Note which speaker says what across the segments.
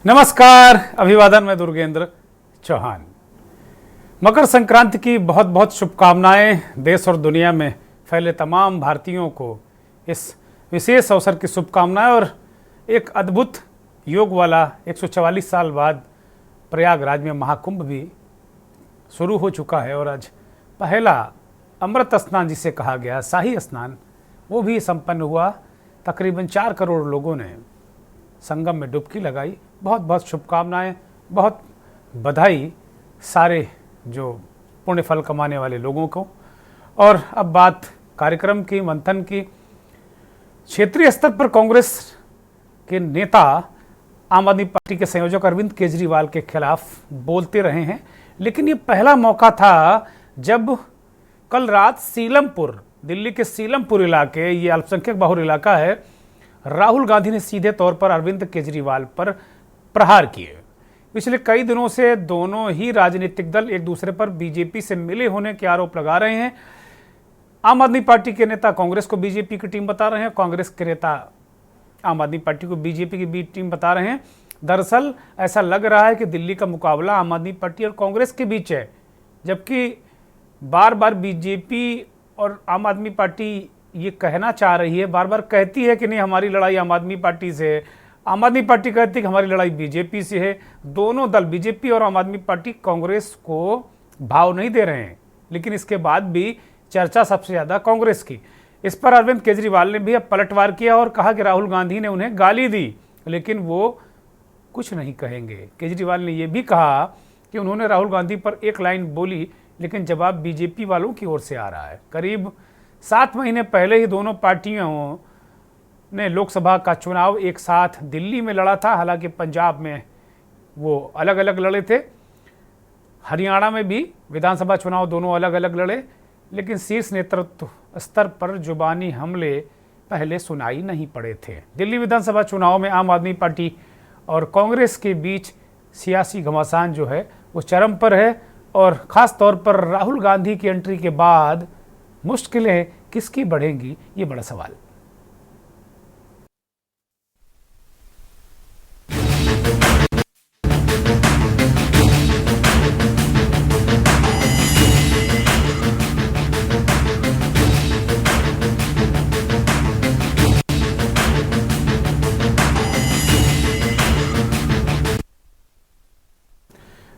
Speaker 1: नमस्कार, अभिवादन। मैं दुर्गेंद्र चौहान। मकर संक्रांति की बहुत बहुत शुभकामनाएं। देश और दुनिया में फैले तमाम भारतीयों को इस विशेष अवसर की शुभकामनाएं। और एक अद्भुत योग वाला 144 साल बाद प्रयागराज में महाकुंभ भी शुरू हो चुका है और आज पहला अमृत स्नान जिसे कहा गया शाही स्नान वो भी संपन्न हुआ। तकरीबन 4 करोड़ लोगों ने संगम में डुबकी लगाई। बहुत बहुत शुभकामनाएं, बहुत बधाई सारे जो पुण्य फल कमाने वाले लोगों को। और अब बात कार्यक्रम की, मंथन की। क्षेत्रीय स्तर पर कांग्रेस के नेता आम आदमी पार्टी के संयोजक अरविंद केजरीवाल के खिलाफ बोलते रहे हैं, लेकिन ये पहला मौका था जब कल रात सीलमपुर, दिल्ली के सीलमपुर इलाके, ये अल्पसंख्यक बहुल इलाका है, राहुल गांधी ने सीधे तौर पर अरविंद केजरीवाल पर प्रहार किए। पिछले कई दिनों से दोनों ही राजनीतिक दल एक दूसरे पर बीजेपी से मिले होने के आरोप लगा रहे हैं। आम आदमी पार्टी के नेता कांग्रेस को बीजेपी की टीम बता रहे हैं, कांग्रेस के नेता आम आदमी पार्टी को बीजेपी की बी टीम बता रहे हैं। दरअसल ऐसा लग रहा है कि दिल्ली का मुकाबला आम आदमी पार्टी और कांग्रेस के बीच है, जबकि बार बार बीजेपी और आम आदमी पार्टी ये कहना चाह रही है, बार बार कहती है कि नहीं हमारी लड़ाई आम आदमी पार्टी से है, आम आदमी पार्टी कहती है कि हमारी लड़ाई बीजेपी से है। दोनों दल, बीजेपी और आम आदमी पार्टी, कांग्रेस को भाव नहीं दे रहे हैं, लेकिन इसके बाद भी चर्चा सबसे ज़्यादा कांग्रेस की। इस पर अरविंद केजरीवाल ने भी अब पलटवार किया और कहा कि राहुल गांधी ने उन्हें गाली दी, लेकिन वो कुछ नहीं कहेंगे। केजरीवाल ने यह भी कहा कि उन्होंने राहुल गांधी पर एक लाइन बोली, लेकिन जवाब बीजेपी वालों की ओर से आ रहा है। करीब 7 महीने पहले ही दोनों पार्टियों ने लोकसभा का चुनाव एक साथ दिल्ली में लड़ा था। हालांकि पंजाब में वो अलग अलग लड़े थे, हरियाणा में भी विधानसभा चुनाव दोनों अलग अलग लड़े, लेकिन शीर्ष नेतृत्व स्तर पर जुबानी हमले पहले सुनाई नहीं पड़े थे। दिल्ली विधानसभा चुनाव में आम आदमी पार्टी और कांग्रेस के बीच सियासी घमासान जो है वो चरम पर है, और ख़ास तौर पर राहुल गांधी की एंट्री के बाद मुश्किलें किसकी बढ़ेंगी, ये बड़ा सवाल।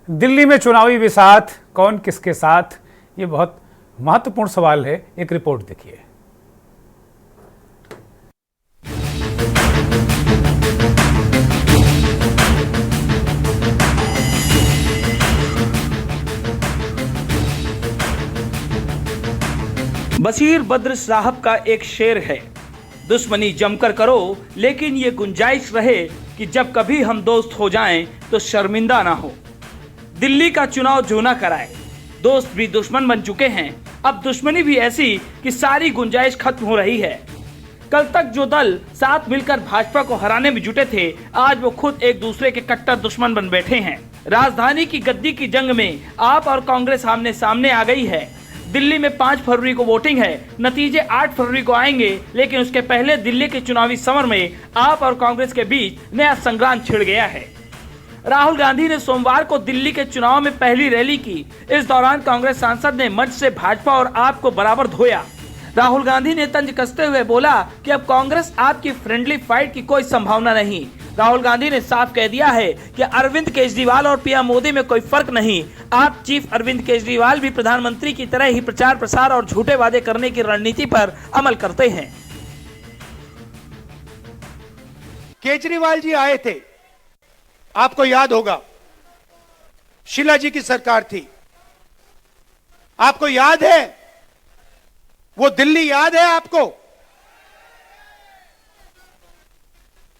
Speaker 1: दिल्ली में चुनावी विसात कौन किसके साथ, ये बहुत महत्वपूर्ण सवाल है। एक रिपोर्ट देखिए।
Speaker 2: बशीर बद्र साहब का एक शेर है, दुश्मनी जमकर करो लेकिन ये गुंजाइश रहे कि जब कभी हम दोस्त हो जाएं तो शर्मिंदा ना हो। दिल्ली का चुनाव जो ना कराए, दोस्त भी दुश्मन बन चुके हैं। अब दुश्मनी भी ऐसी कि सारी गुंजाइश खत्म हो रही है। कल तक जो दल साथ मिलकर भाजपा को हराने में जुटे थे, आज वो खुद एक दूसरे के कट्टर दुश्मन बन बैठे हैं। राजधानी की गद्दी की जंग में आप और कांग्रेस आमने सामने आ गई है। दिल्ली में 5 फरवरी को वोटिंग है, नतीजे 8 फरवरी को आएंगे, लेकिन उसके पहले दिल्ली के चुनावी समर में आप और कांग्रेस के बीच नया संग्राम छिड़ गया है। राहुल गांधी ने सोमवार को दिल्ली के चुनाव में पहली रैली की। इस दौरान कांग्रेस सांसद ने मंच से भाजपा और आप को बराबर धोया। राहुल गांधी ने तंज कसते हुए बोला कि अब कांग्रेस आपकी फ्रेंडली फाइट की कोई संभावना नहीं। राहुल गांधी ने साफ कह दिया है कि अरविंद केजरीवाल और पीएम मोदी में कोई फर्क नहीं। आप चीफ अरविंद केजरीवाल भी प्रधानमंत्री की तरह ही प्रचार प्रसार और झूठे वादे करने की रणनीति पर अमल करते हैं।
Speaker 3: केजरीवाल जी आए थे, आपको याद होगा, शीला जी की सरकार थी, आपको याद है? वो दिल्ली याद है आपको?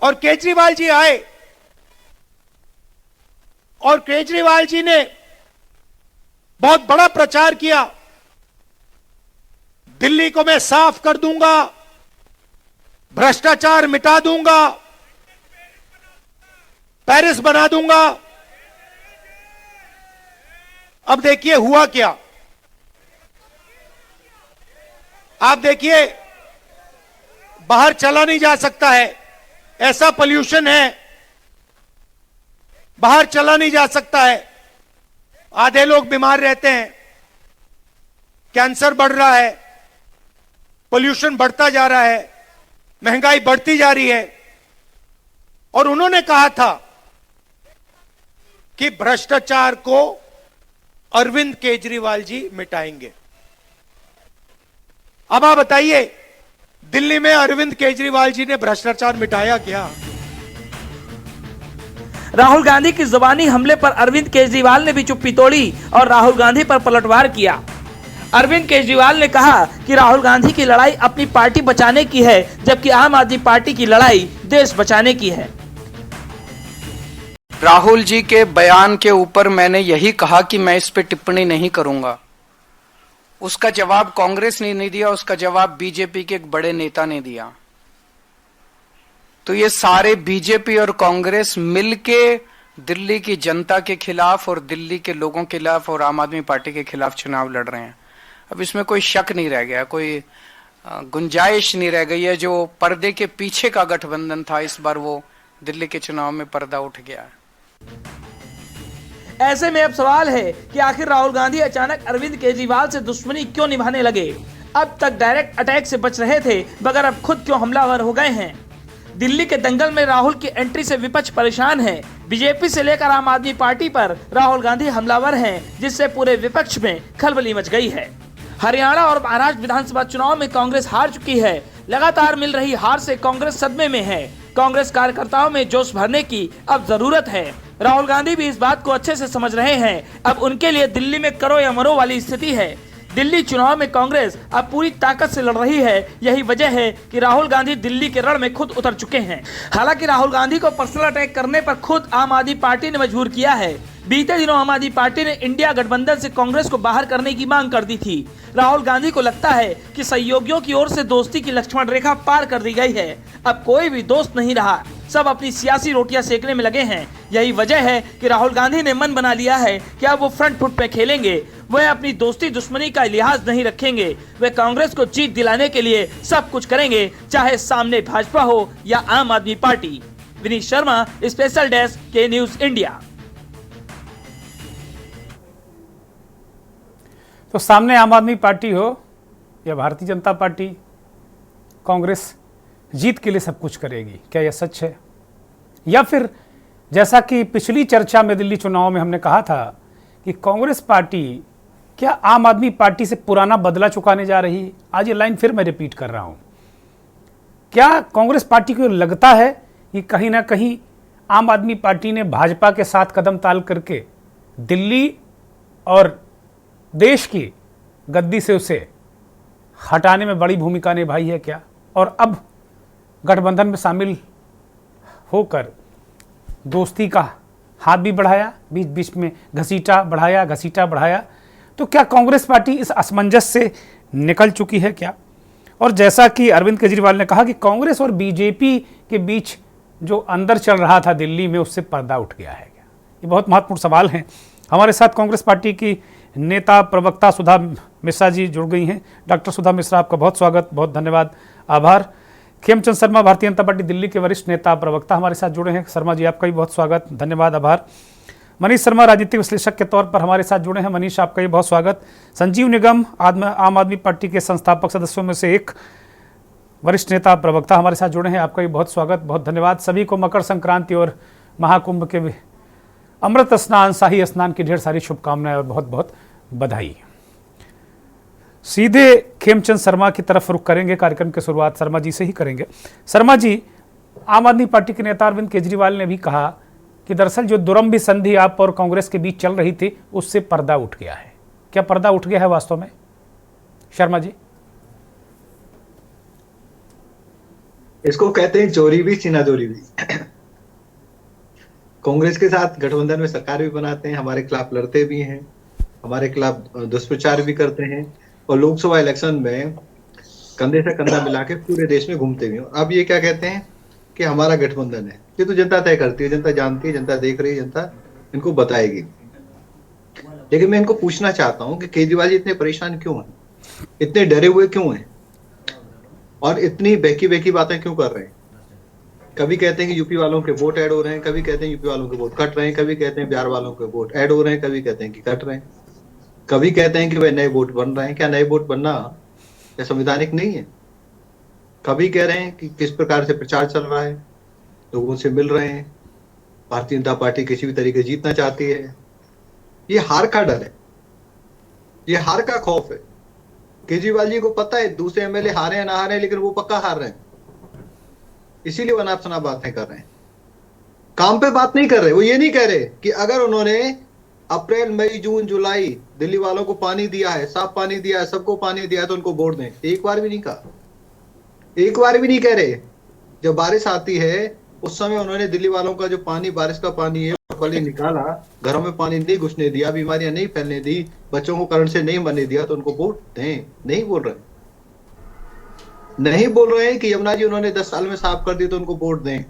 Speaker 3: और केजरीवाल जी आए और केजरीवाल जी ने बहुत बड़ा प्रचार किया, दिल्ली को मैं साफ कर दूंगा, भ्रष्टाचार मिटा दूंगा, पेरिस बना दूंगा। अब देखिए हुआ क्या। आप देखिए बाहर चला नहीं जा सकता है, ऐसा पोल्यूशन है, बाहर चला नहीं जा सकता है, आधे लोग बीमार रहते हैं, कैंसर बढ़ रहा है, पोल्यूशन बढ़ता जा रहा है, महंगाई बढ़ती जा रही है। और उन्होंने कहा था कि भ्रष्टाचार को अरविंद केजरीवाल जी मिटाएंगे। अब आप बताइए, दिल्ली में अरविंद केजरीवाल जी ने भ्रष्टाचार मिटाया क्या?
Speaker 2: राहुल गांधी की जुबानी हमले पर अरविंद केजरीवाल ने भी चुप्पी तोड़ी और राहुल गांधी पर पलटवार किया। अरविंद केजरीवाल ने कहा कि राहुल गांधी की लड़ाई अपनी पार्टी बचाने की है, जबकि आम आदमी पार्टी की लड़ाई देश बचाने की है।
Speaker 4: राहुल जी के बयान के ऊपर मैंने यही कहा कि मैं इस पे टिप्पणी नहीं करूंगा। उसका जवाब कांग्रेस ने नहीं दिया, उसका जवाब बीजेपी के एक बड़े नेता ने दिया। तो ये सारे बीजेपी और कांग्रेस मिलके दिल्ली की जनता के खिलाफ और दिल्ली के लोगों के खिलाफ और आम आदमी पार्टी के खिलाफ चुनाव लड़ रहे हैं। अब इसमें कोई शक नहीं रह गया, कोई गुंजाइश नहीं रह गई है। जो पर्दे के पीछे का गठबंधन था, इस बार वो दिल्ली के चुनाव में पर्दा उठ गया है।
Speaker 2: ऐसे में अब सवाल है कि आखिर राहुल गांधी अचानक अरविंद केजरीवाल से दुश्मनी क्यों निभाने लगे? अब तक डायरेक्ट अटैक से बच रहे थे, मगर अब खुद क्यों हमलावर हो गए हैं? दिल्ली के दंगल में राहुल की एंट्री से विपक्ष परेशान है। बीजेपी से लेकर आम आदमी पार्टी पर राहुल गांधी हमलावर हैं, जिससे पूरे विपक्ष में खलबली मच गई है। हरियाणा और महाराष्ट्र विधानसभा चुनाव में कांग्रेस हार चुकी है। लगातार मिल रही हार से कांग्रेस सदमे में है। कांग्रेस कार्यकर्ताओं में जोश भरने की अब जरूरत है। राहुल गांधी भी इस बात को अच्छे से समझ रहे हैं। अब उनके लिए दिल्ली में करो या मरो वाली स्थिति है। दिल्ली चुनाव में कांग्रेस अब पूरी ताकत से लड़ रही है। यही वजह है कि राहुल गांधी दिल्ली के रण में खुद उतर चुके हैं। हालांकि राहुल गांधी को पर्सनल अटैक करने पर खुद आम आदमी पार्टी ने मजबूर किया है। बीते दिनों आम आदमी पार्टी ने इंडिया गठबंधन से कांग्रेस को बाहर करने की मांग कर दी थी। राहुल गांधी को लगता है कि सहयोगियों की ओर से दोस्ती की लक्ष्मण रेखा पार कर दी गई है। अब कोई भी दोस्त नहीं रहा, सब अपनी सियासी रोटियां सेकने में लगे हैं। यही वजह है कि राहुल गांधी ने मन बना लिया है कि अब वो फ्रंट फुट पे खेलेंगे। वह अपनी दोस्ती दुश्मनी का लिहाज नहीं रखेंगे। वे कांग्रेस को जीत दिलाने के लिए सब कुछ करेंगे, चाहे सामने भाजपा हो या आम आदमी party. Vineet Sharma, special desk के न्यूज इंडिया।
Speaker 1: तो सामने आम आदमी पार्टी हो या भारतीय जनता पार्टी, कांग्रेस जीत के लिए सब कुछ करेगी। क्या यह सच है? या फिर जैसा कि पिछली चर्चा में दिल्ली चुनाव में हमने कहा था कि कांग्रेस पार्टी क्या आम आदमी पार्टी से पुराना बदला चुकाने जा रही है? आज ये लाइन फिर मैं रिपीट कर रहा हूं। क्या कांग्रेस पार्टी को लगता है कि कहीं ना कहीं आम आदमी पार्टी ने भाजपा के साथ कदम ताल करके दिल्ली और देश की गद्दी से उसे हटाने में बड़ी भूमिका निभाई है क्या? और अब गठबंधन में शामिल होकर दोस्ती का हाथ भी बढ़ाया, बीच बीच में घसीटा बढ़ाया। तो क्या कांग्रेस पार्टी इस असमंजस से निकल चुकी है क्या? और जैसा कि अरविंद केजरीवाल ने कहा कि कांग्रेस और बीजेपी के बीच जो अंदर चल रहा था दिल्ली में, उससे पर्दा उठ गया है क्या? ये बहुत महत्वपूर्ण सवाल हैं। हमारे साथ कांग्रेस पार्टी की नेता प्रवक्ता सुधा मिश्रा जी जुड़ गई हैं। डॉक्टर सुधा मिश्रा, आपका बहुत स्वागत, बहुत धन्यवाद, आभार। खेमचंद शर्मा, भारतीय जनता पार्टी दिल्ली के वरिष्ठ नेता प्रवक्ता, हमारे साथ जुड़े हैं। शर्मा जी, आपका भी बहुत स्वागत, धन्यवाद, आभार। मनीष शर्मा, राजनीतिक विश्लेषक के तौर पर हमारे साथ जुड़े हैं। मनीष, आपका भी बहुत स्वागत। संजीव निगम, आम आदमी पार्टी के संस्थापक सदस्यों में से एक, वरिष्ठ नेता प्रवक्ता, हमारे साथ जुड़े हैं। आपका भी बहुत स्वागत, बहुत धन्यवाद। सभी को मकर संक्रांति और महाकुंभ के अमृत स्नान, शाही स्नान की ढेर सारी शुभकामनाएं और बहुत बहुत बधाई। सीधे खेमचंद शर्मा की तरफ रुख करेंगे। कार्यक्रम की शुरुआत शर्मा जी से ही करेंगे। शर्मा जी, आम आदमी पार्टी के नेता अरविंद केजरीवाल ने भी कहा कि दरअसल जो दुरंभी संधि आप और कांग्रेस के बीच चल रही थी, उससे पर्दा उठ गया है। क्या पर्दा उठ गया है वास्तव में, शर्मा जी?
Speaker 5: इसको कहते हैं चोरी भी सीना चोरी भी। कांग्रेस के साथ गठबंधन में सरकार भी बनाते हैं, हमारे खिलाफ लड़ते भी हैं, हमारे खिलाफ दुष्प्रचार भी करते हैं और लोकसभा इलेक्शन में कंधे से कंधा मिला के पूरे देश में घूमते भी हैं। अब ये क्या कहते हैं कि हमारा गठबंधन है। ये तो जनता तय करती है, जनता जानती है, जनता देख रही है, जनता इनको बताएगी। लेकिन मैं इनको पूछना चाहता हूं कि केजरीवाल जी इतने परेशान क्यों हैं, इतने डरे हुए क्यों हैं और इतनी बेकी बेकी बातें क्यों कर रहे हैं? कभी कहते हैं कि यूपी वालों के वोट ऐड हो रहे हैं, कभी कहते हैं यूपी वालों के वोट कट रहे हैं, कभी कहते हैं बिहार वालों के वोट ऐड हो रहे हैं, कभी कहते हैं कि कट रहे हैं, कभी कहते हैं कि भाई नए वोट बन रहे हैं। क्या नए वोट बनना क्या संवैधानिक नहीं है? कभी कह रहे हैं कि किस प्रकार से प्रचार चल रहा है, लोगों से मिल रहे हैं, भारतीय जनता पार्टी किसी भी तरीके जीतना चाहती है। ये हार का डर है, ये हार का खौफ है। केजरीवाल जी को पता है दूसरे एमएलए हारे हैं ना हारे हैं, लेकिन वो पक्का हार रहे हैं, इसीलिए वो अनाप शनाप बातें कर रहे हैं, काम पे बात नहीं कर रहे। वो ये नहीं कह रहे कि अगर उन्होंने अप्रैल मई जून जुलाई दिल्ली वालों को पानी दिया है, साफ पानी दिया है, सबको पानी दिया है, तो उनको वोट दें। एक बार भी नहीं कहा, एक बार भी नहीं कह रहे। जब बारिश आती है उस समय उन्होंने दिल्ली वालों का जो पानी, बारिश का पानी है, पहले निकाला, घरों में पानी नहीं घुसने दिया, बीमारियां नहीं फैलने दी, बच्चों को करंट से नहीं मरने दिया, तो उनको वोट दें। नहीं बोल रहे, नहीं बोल रहे हैं कि यमुना जी उन्होंने 10 साल में साफ कर दी तो उनको वोट दें।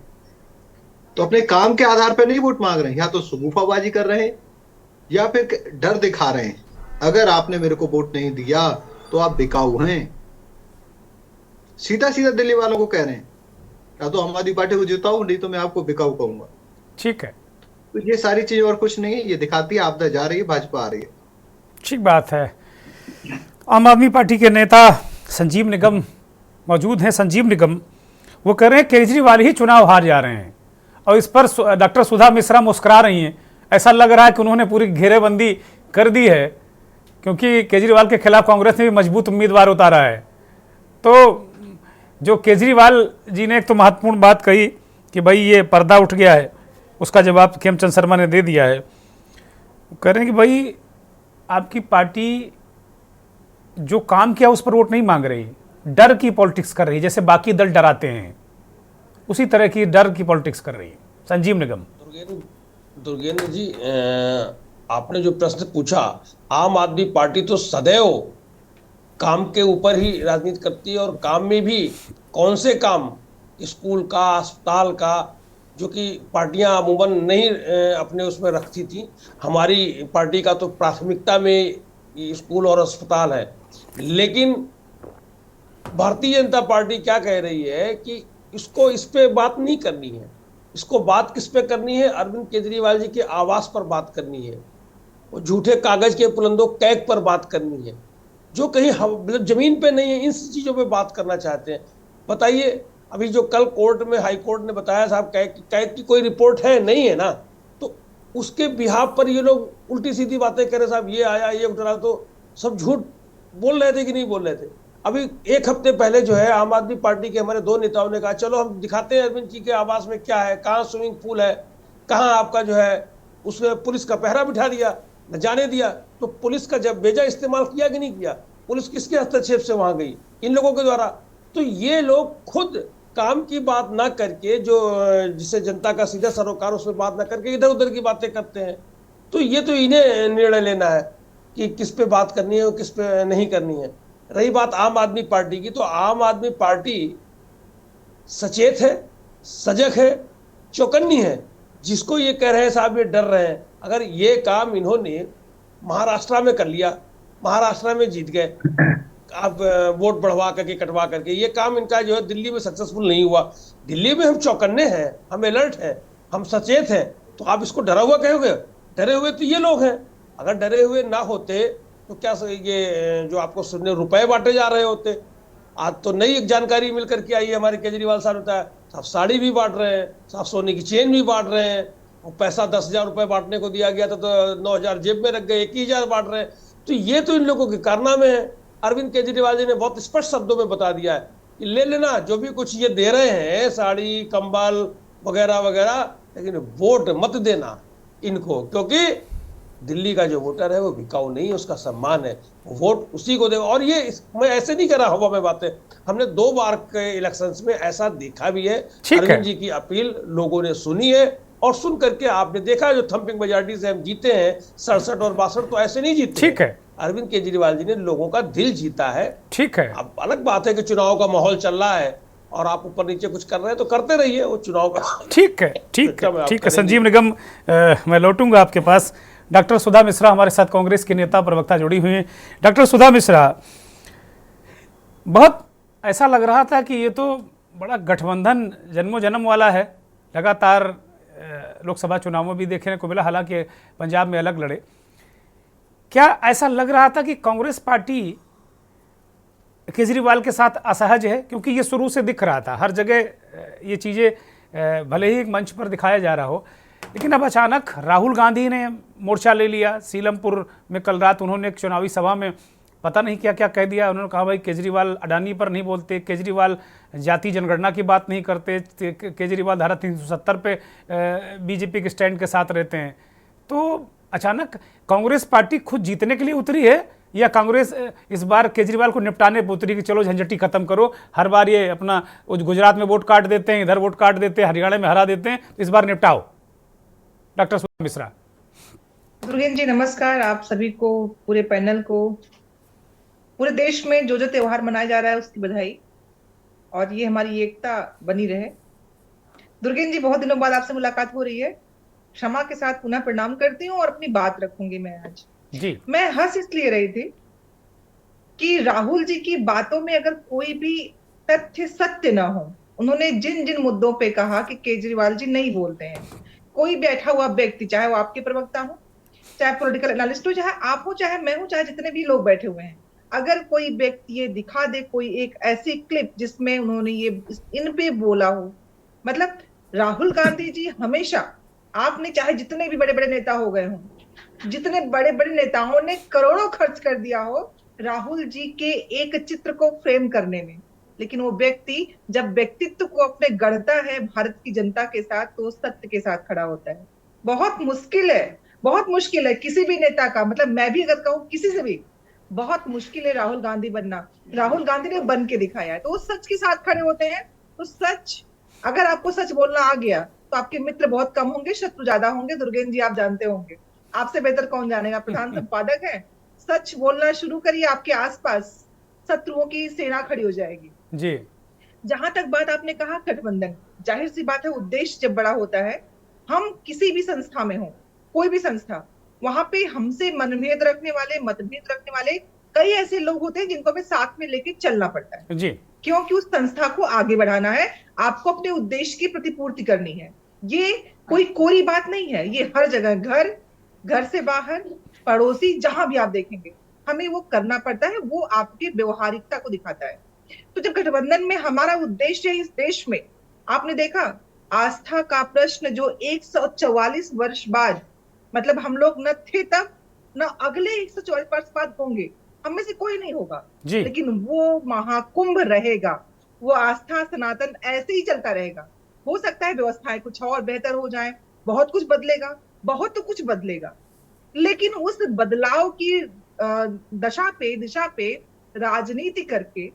Speaker 5: तो अपने काम के आधार पर नहीं वोट मांग रहे हैं, या तो सुगुफाबाजी कर रहे हैं या फिर डर दिखा रहे हैं। अगर आपने मेरे को वोट नहीं दिया तो आप बिकाऊ हैं, सीधा सीधा दिल्ली वालों को कह रहे हैं। या तो आम आदमी पार्टी को जिताऊं, नहीं तो मैं आपको बिकाऊ कहूंगा।
Speaker 1: ठीक है,
Speaker 5: तो ये सारी चीज और कुछ नहीं है, ये दिखाती है आपदा जा रही है, भाजपा आ रही है।
Speaker 1: ठीक बात है। आम आदमी पार्टी के नेता संजीव निगम मौजूद हैं। संजीव निगम वो कह रहे हैं केजरीवाल ही चुनाव हार जा रहे हैं, और इस पर डॉक्टर सुधा मिश्रा मुस्कुरा रही हैं। ऐसा लग रहा है कि उन्होंने पूरी घेरेबंदी कर दी है, क्योंकि केजरीवाल के खिलाफ कांग्रेस ने भी मजबूत उम्मीदवार उतारा है। तो जो केजरीवाल जी ने एक तो महत्वपूर्ण बात कही कि भाई ये पर्दा उठ गया है, उसका जवाब खेमचंद शर्मा ने दे दिया है। कह रहे हैं कि भाई आपकी पार्टी जो काम किया उस पर वोट नहीं मांग रही, डर की पॉलिटिक्स कर रही है, जैसे बाकी दल डराते हैं उसी तरह की डर की पॉलिटिक्स कर रही है। संजीव निगम।
Speaker 6: दुर्गेंद्र जी, आपने जो प्रश्न पूछा, आम आदमी पार्टी तो सदैव काम के ऊपर ही राजनीति करती है, और काम में भी कौन से काम, स्कूल का, अस्पताल का, जो कि पार्टियां अमूमन नहीं अपने उसमें रखती थी। हमारी पार्टी का तो प्राथमिकता में स्कूल और अस्पताल है। लेकिन भारतीय जनता पार्टी क्या कह रही है कि इसको इस पे बात नहीं करनी है। इसको बात किस पे करनी है? अरविंद केजरीवाल जी के आवास पर बात करनी है, वो झूठे कागज के पुलंदो कैग पर बात करनी है, जो कहीं मतलब जमीन पे नहीं है। इन चीजों पे बात करना चाहते हैं। बताइए, अभी जो कल कोर्ट में, हाई कोर्ट ने बताया साहब कैग की कोई रिपोर्ट है नहीं है ना, तो उसके बिहाफ पर ये लोग उल्टी सीधी बातें कर रहे। साहब ये आया, ये उठ रहा, तो सब झूठ बोल रहे थे कि नहीं बोल रहे थे? अभी एक हफ्ते पहले जो है आम आदमी पार्टी के हमारे 2 नेताओं ने कहा चलो हम दिखाते हैं अरविंद जी के आवास में क्या है, कहाँ स्विमिंग पूल है, कहाँ आपका जो है उसमें पुलिस का पहरा बिठा दिया, न जाने दिया। तो पुलिस का जब बेजा इस्तेमाल किया कि नहीं किया? पुलिस किसके हस्तक्षेप से वहां गई? इन लोगों के द्वारा। तो ये लोग खुद काम की बात ना करके, जो जिसे जनता का सीधा सरोकार, उसमें बात ना करके इधर उधर की बातें करते हैं। तो ये तो इन्हें निर्णय लेना है कि किस पे बात करनी है और किस पे नहीं करनी है। रही बात आम आदमी पार्टी की, तो आम आदमी पार्टी सचेत है, सजग है, चौकन्नी है। जिसको ये कह रहे हैं साहब ये डर रहे हैं, अगर ये काम इन्होंने महाराष्ट्र में कर लिया, महाराष्ट्र में जीत गए, आप वोट बढ़वा करके कटवा करके, ये काम इनका जो है दिल्ली में सक्सेसफुल नहीं हुआ। दिल्ली में हम चौकन्ने हैं, हम अलर्ट हैं, हम सचेत हैं, तो आप इसको डरा हुआ कहोगे? डरे हुए तो ये लोग हैं। अगर डरे हुए ना होते तो क्या ये जो आपको सुनने रुपए बांटे जा रहे होते? आज तो नई एक जानकारी मिलकर के आई है, हमारे केजरीवाल साहब ने बताया, साहब साड़ी भी बांट रहे हैं, साहब सोने की चेन भी बांट रहे हैं, और पैसा 10,000 रुपए बांटने को दिया गया था तो 9,000 जेब में रख गए, 21,000 बांट रहे हैं। तो ये तो इन लोगों के कारनामे हैं। अरविंद केजरीवाल जी ने बहुत स्पष्ट शब्दों में बता दिया है कि ले लेना जो भी कुछ ये दे रहे हैं, साड़ी, कंबल वगैरह वगैरह, लेकिन वोट मत देना इनको, क्योंकि दिल्ली का जो वोटर है वो बिकाऊ नहीं है, उसका सम्मान है, वोट उसी को देगा। और ये मैं ऐसे नहीं कर रहा हवा में बातें, हमने 2 बार के इलेक्शंस में ऐसा देखा भी है। अरविंद जी की अपील लोगों ने सुनी है, और सुन करके आपने देखा जो थंपिंग मेजॉरिटी से हम जीते हैं 67 और 62, तो ऐसे नहीं जीते।
Speaker 1: ठीक है,
Speaker 6: अरविंद केजरीवाल जी ने लोगों का दिल जीता है।
Speaker 1: ठीक है।
Speaker 6: अब अलग बात है कि चुनाव का माहौल चल रहा है और आप ऊपर नीचे कुछ कर रहे हैं, तो करते रहिए, वो चुनाव का।
Speaker 1: ठीक है, ठीक है, ठीक है। संजीव निगम, मैं लौटूंगा आपके पास। डॉक्टर सुधा मिश्रा हमारे साथ, कांग्रेस की नेता प्रवक्ता जुड़ी हुई हैं। डॉक्टर सुधा मिश्रा, बहुत ऐसा लग रहा था कि ये तो बड़ा गठबंधन जन्मों जन्म वाला है, लगातार लोकसभा चुनाव में भी देखने को मिला, हालांकि पंजाब में अलग लड़े। क्या ऐसा लग रहा था कि कांग्रेस पार्टी केजरीवाल के साथ असहज है? क्योंकि ये शुरू से दिख रहा था, हर जगह ये चीज़ें भले ही एक मंच पर दिखाया जा रहा हो, लेकिन अब अचानक राहुल गांधी ने मोर्चा ले लिया। सीलमपुर में कल रात उन्होंने एक चुनावी सभा में पता नहीं क्या क्या कह दिया। उन्होंने कहा भाई केजरीवाल अडानी पर नहीं बोलते, केजरीवाल जाति जनगणना की बात नहीं करते, केजरीवाल धारा 370 पे बीजेपी के स्टैंड के साथ रहते हैं। तो अचानक कांग्रेस पार्टी खुद जीतने के लिए उतरी है या कांग्रेस इस बार केजरीवाल को निपटाने पर उतरी कि चलो झंझटी खत्म करो, हर बार ये अपना गुजरात में वोट काट देते हैं, इधर वोट काट देते हैं, हरियाणा में हरा देते हैं, इस बार निपटाओ? डॉक्टर सुधा मिश्रा।
Speaker 7: दुर्गेन जी नमस्कार, आप सभी को, पूरे पैनल को, पूरे देश में जो जो त्योहार मनाया जा रहा है उसकी बधाई, और ये हमारी एकता बनी रहे। दुर्गेन जी बहुत दिनों बाद आपसे मुलाकात हो रही है, क्षमा के साथ पुनः प्रणाम करती हूँ और अपनी बात रखूंगी मैं आज
Speaker 1: जी।
Speaker 7: मैं हंस इसलिए रही थी कि राहुल जी की बातों में अगर कोई भी तथ्य सत्य ना हो, उन्होंने जिन जिन मुद्दों पे कहा कि केजरीवाल जी नहीं बोलते हैं, कोई बैठा हुआ व्यक्ति, चाहे वो आपके प्रवक्ता हो, चाहे पॉलिटिकल एनालिस्ट हो, चाहे आप हो, चाहे मैं हूं, चाहे जितने भी लोग बैठे हुए हैं, अगर कोई व्यक्ति ये दिखा दे कोई एक ऐसी क्लिप जिसमें उन्होंने ये इन पे बोला हो, मतलब राहुल गांधी जी हमेशा, आपने चाहे जितने भी बड़े बड़े नेता हो गए हों, जितने बड़े बड़े नेताओं ने करोड़ों खर्च कर दिया हो राहुल जी के एक चित्र को फ्रेम करने में, लेकिन वो व्यक्ति जब व्यक्तित्व को अपने गढ़ता है भारत की जनता के साथ, तो सत्य के साथ खड़ा होता है। बहुत मुश्किल है, बहुत मुश्किल है किसी भी नेता का, मतलब मैं भी अगर कहूँ किसी से भी, बहुत मुश्किल है राहुल गांधी बनना। राहुल गांधी ने बन के दिखाया है, तो वो सच के साथ खड़े होते हैं। तो सच, अगर आपको सच बोलना आ गया तो आपके मित्र बहुत कम होंगे, शत्रु ज्यादा होंगे। दुर्गेन जी आप जानते होंगे, आपसे बेहतर कौन जानेगा, प्रधान संपादक है। सच बोलना शुरू करिए, आपके आसपास शत्रुओं की सेना खड़ी हो जाएगी
Speaker 1: जी।
Speaker 7: जहां तक बात आपने कहा गठबंधन, जाहिर सी बात है उद्देश्य जब बड़ा होता है, हम किसी भी संस्था में हो, कोई भी संस्था, वहां पे हमसे मनभेद रखने वाले, मतभेद रखने वाले कई ऐसे लोग होते हैं जिनको हमें साथ में लेके चलना पड़ता है
Speaker 1: जी,
Speaker 7: क्योंकि उस संस्था को आगे बढ़ाना है, आपको अपने उद्देश्य की प्रतिपूर्ति करनी है। ये कोई कोरी बात नहीं है, ये हर जगह, घर से बाहर, पड़ोसी, जहां भी आप देखेंगे हमें वो करना पड़ता है, वो आपके व्यवहारिकता को दिखाता है। तो जब गठबंधन में हमारा उद्देश्य है इस देश में, आपने देखा आस्था का प्रश्न जो 144 वर्ष बाद, मतलब हम लोग न थे तब, न अगले 144 वर्ष बाद होंगे, हम में से कोई नहीं होगा, लेकिन वो महाकुंभ रहेगा, वो आस्था सनातन ऐसे ही चलता रहेगा। हो सकता है व्यवस्थाएं कुछ और बेहतर हो जाएं, बहुत कुछ बदलेगा, बहुत तो कुछ बदलेगा, लेकिन उस बदलाव की दिशा पे राजनीति करके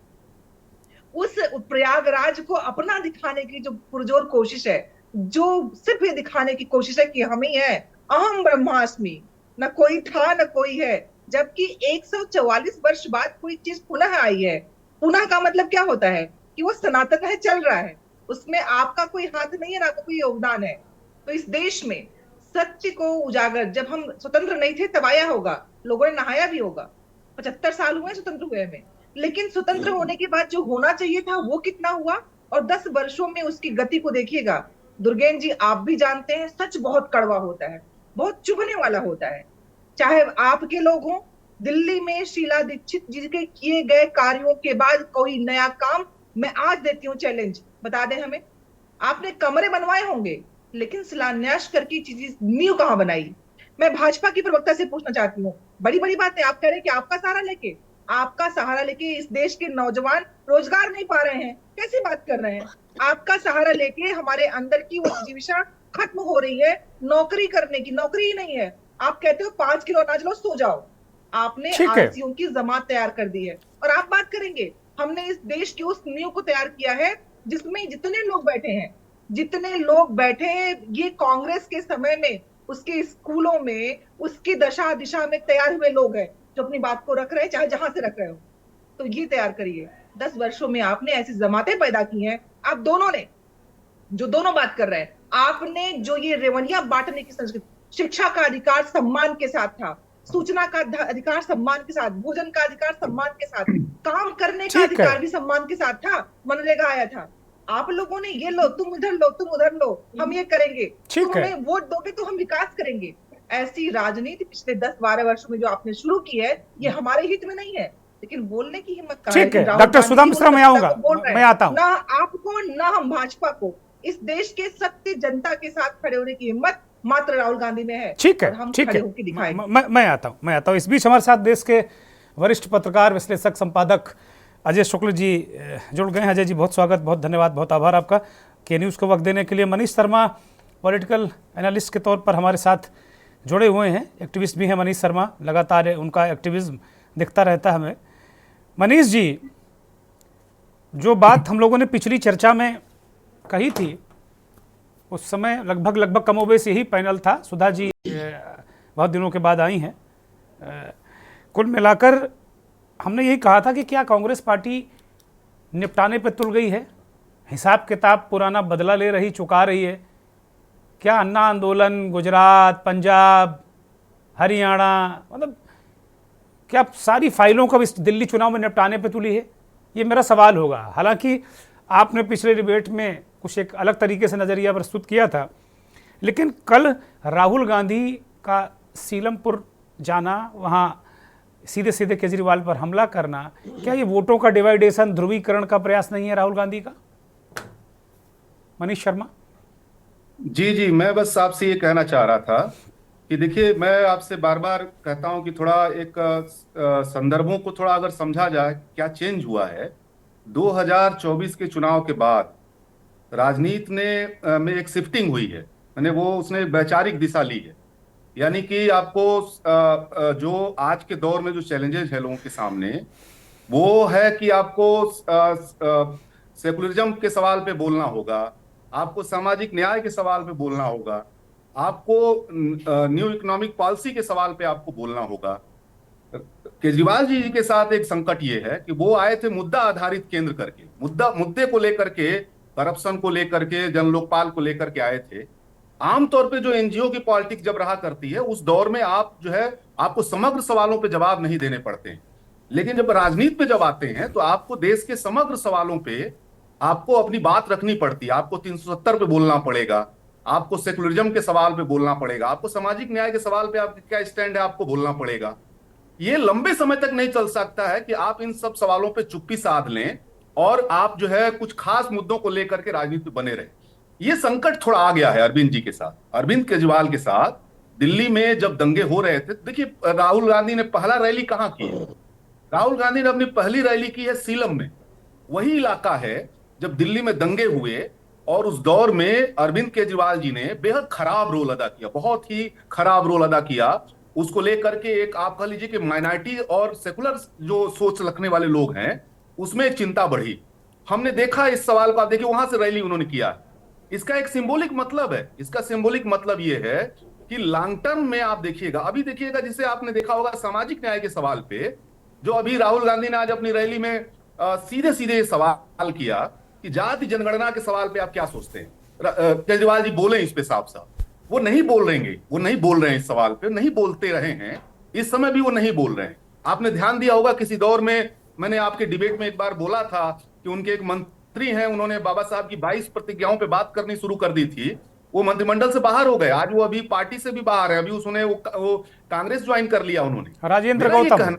Speaker 7: उस प्रयागराज को अपना दिखाने की जो पुरजोर कोशिश है, जो सिर्फ ये दिखाने की कोशिश है कि हम ही है, अहम ब्रह्मास्मि, न कोई था न कोई है, जबकि 144 वर्ष बाद कोई चीज पुनः आई है। पुनः का मतलब क्या होता है कि वो सनातन है, चल रहा है, उसमें आपका कोई हाथ नहीं है, ना आपका कोई योगदान है। तो इस देश में सत्य को उजागर, जब हम स्वतंत्र नहीं थे तब आया होगा, लोगों ने नहाया भी होगा, 75 साल हुए स्वतंत्र हुए हमें, लेकिन स्वतंत्र होने के बाद जो होना चाहिए था वो कितना हुआ, और 10 वर्षों में उसकी गति को देखिएगा। दुर्गेन जी आप भी जानते हैं, सच बहुत कड़वा होता है, बहुत चुभने वाला होता है। चाहे आपके लोग हों, दिल्ली में शीला दीक्षित जी के किए गए कार्यों के बाद कोई नया काम, मैं आज देती हूँ चैलेंज, बता दें हमें। आपने कमरे बनवाए होंगे, लेकिन शिलान्यास करके चीज नींव कहां बनाई? मैं भाजपा की प्रवक्ता से पूछना चाहती हूँ, बड़ी बड़ी बातें आप कह रहे हैं कि आपका सहारा लेके इस देश के नौजवान रोजगार नहीं पा रहे हैं, कैसी बात कर रहे हैं? आपका सहारा लेके हमारे अंदर की वो जिज्ञासा खत्म हो रही है नौकरी करने की, नौकरी ही नहीं है। आप कहते हो 5 किलो अनाज लो सो जाओ, आपने आरसीओ की जमात तैयार कर दी है, और आप बात करेंगे हमने इस देश की उस नींव को तैयार किया है जिसमें जितने लोग बैठे हैं, ये कांग्रेस के समय में उसके स्कूलों में, उसकी दशा दिशा में तैयार हुए लोग हैं जो अपनी बात को रख रहे हैं, चाहे जहां से रख रहे हो। तो ये तैयार करिए, 10 वर्षों में आपने ऐसी जमातें पैदा की हैं, आप दोनों ने, जो दोनों बात कर रहे हैं, आपने जो ये रेवड़ियां बांटने की संस्कृति, शिक्षा का अधिकार सम्मान के साथ था, सूचना का अधिकार सम्मान के साथ, भोजन का अधिकार सम्मान के साथ, काम करने का अधिकार भी सम्मान के साथ था, मनरेगा आया था, आप लोगों ने ये लो, तुम इधर लो, तुम उधर लो, हम ये करेंगे,
Speaker 1: ठीक
Speaker 7: तुम
Speaker 1: है।
Speaker 7: हमें वोट दोगे तो हम विकास करेंगे। ऐसी राजनीति पिछले 10-12 वर्षों में जो आपने शुरू की है, ये हमारे हित में नहीं है। लेकिन बोलने की हिम्मत कहाँ है?
Speaker 1: ठीक
Speaker 7: लेकिन
Speaker 1: है,
Speaker 7: राहुल
Speaker 1: डॉक्टर
Speaker 7: गांधी
Speaker 1: सुधा
Speaker 7: जी
Speaker 1: मिश्रा
Speaker 7: उन
Speaker 1: मैं
Speaker 7: सत्ता
Speaker 1: आऊंगा,
Speaker 7: को बोल रहे
Speaker 1: मैं
Speaker 7: हैं।
Speaker 1: आता हूं।
Speaker 7: ना आपको ना हम भाजपा को, इस देश के सत्य जनता के साथ खड़े होने की हिम्मत मात्र राहुल गांधी में है।
Speaker 1: ठीक है,
Speaker 7: और हम
Speaker 1: ठीक
Speaker 7: खड़े
Speaker 1: है,
Speaker 7: होकर दिखाएंगे।
Speaker 1: मैं आता हूं। इस बीच हमारे साथ देश के वरिष्ठ पत्रकार, विश्लेषक, संपादक अजय शुक्ल जी जुड़ गए हैं। अजय जी, बहुत स्वागत, बहुत धन्यवाद, बहुत आभार आपका के न्यूज़ को वक्त देने के लिए। मनीष शर्मा पॉलिटिकल एनालिस्ट के तौर पर हमारे साथ जुड़े हुए हैं, एक्टिविस्ट भी हैं मनीष शर्मा, लगातार उनका एक्टिविज्म दिखता रहता है हमें। मनीष जी, जो बात हम लोगों ने पिछली चर्चा में कही थी, उस समय लगभग कमोबेश यही पैनल था। सुधा जी बहुत दिनों के बाद आई हैं। कुल मिलाकर हमने यही कहा था कि क्या कांग्रेस पार्टी निपटाने पर तुल गई है, हिसाब किताब पुराना बदला ले रही, चुका रही है? क्या अन्ना आंदोलन गुजरात, पंजाब, हरियाणा, मतलब क्या सारी फाइलों को इस दिल्ली चुनाव में निपटाने पर तुली है? ये मेरा सवाल होगा। हालांकि आपने पिछले डिबेट में कुछ एक अलग तरीके से नज़रिया प्रस्तुत किया था, लेकिन कल राहुल गांधी का सीलमपुर जाना, वहाँ सीधे सीधे केजरीवाल पर हमला करना, क्या ये वोटों का डिवाइडेशन, ध्रुवीकरण का प्रयास नहीं है राहुल गांधी का? मनीष शर्मा
Speaker 8: जी जी, मैं बस आपसे ये कहना चाह रहा था कि देखिए, मैं आपसे बार बार कहता हूं कि थोड़ा एक संदर्भों को थोड़ा अगर समझा जाए क्या चेंज हुआ है 2024 के चुनाव के बाद। राजनीति में एक शिफ्टिंग हुई है, मैंने वो उसने वैचारिक दिशा ली है। यानी कि आपको जो आज के दौर में जो चैलेंजेस है लोगों के सामने, वो है कि आपको सेकुलरिज्म के सवाल पे बोलना होगा, आपको सामाजिक न्याय के सवाल पे बोलना होगा, आपको न्यू इकोनॉमिक पॉलिसी के सवाल पे आपको बोलना होगा। केजरीवाल जी के साथ एक संकट ये है कि वो आए थे मुद्दा आधारित केंद्र करके, मुद्दे को लेकर के, करप्शन को लेकर के, जन लोकपाल को लेकर के आए थे। आमतौर पे जो एनजीओ की पॉलिटिक्स जब रहा करती है, उस दौर में आप जो है आपको समग्र सवालों पे जवाब नहीं देने पड़ते हैं। लेकिन जब राजनीति पे जब आते हैं तो आपको देश के समग्र सवालों पे आपको अपनी बात रखनी पड़ती है। आपको 370 पे बोलना पड़ेगा, आपको सेकुलरिज्म के सवाल पे बोलना पड़ेगा, आपको सामाजिक न्याय के सवाल पे आपका क्या स्टैंड है आपको बोलना पड़ेगा। ये लंबे समय तक नहीं चल सकता है कि आप इन सब सवालों पे चुप्पी साध लें और आप जो है कुछ खास मुद्दों को लेकर के राजनीति में बने रहे। ये संकट थोड़ा आ गया है अरविंद जी के साथ, अरविंद केजरीवाल के साथ। दिल्ली में जब दंगे हो रहे थे, देखिए राहुल गांधी ने पहला रैली कहां की है? राहुल गांधी ने अपनी पहली रैली की है सीलम में। वही इलाका है जब दिल्ली में दंगे हुए, और उस दौर में अरविंद केजरीवाल जी ने बेहद खराब रोल अदा किया, बहुत ही खराब रोल अदा किया। उसको लेकर के एक आप कह लीजिए कि माइनॉरिटी और सेकुलर जो सोच रखने वाले लोग हैं, उसमें एक चिंता बढ़ी। हमने देखा इस सवाल को, आप देखिए वहां से रैली उन्होंने किया। इसका एक सिंबॉलिक मतलब है, इसका सिंबॉलिक मतलब ये है कि लॉन्ग टर्म में आप देखिएगा, अभी देखिएगा, जिसे आपने देखा होगा सामाजिक न्याय के सवाल पे, जो अभी राहुल गांधी ने आज अपनी रैली में सीधे सीधे सवाल किया कि जाति जनगणना के सवाल पे आप क्या सोचते हैं। केजरीवाल जी बोले इस पे साफ साफ, वो नहीं बोल रहे हैं इस सवाल पे, नहीं बोलते रहे हैं, इस समय भी वो नहीं बोल रहे हैं। आपने ध्यान दिया होगा किसी दौर में मैंने आपके डिबेट में एक बार बोला था कि उनके एक मंत्री हैं, उन्होंने बाबा साहब की 22 प्रतिज्ञाओं पे बात करनी शुरू कर दी थी, वो मंत्रिमंडल से बाहर हो गए, आज वो अभी पार्टी से भी बाहर है, अभी उसने वो कांग्रेस ज्वाइन कर लिया उन्होंने।
Speaker 1: राजेंद्र गौतम।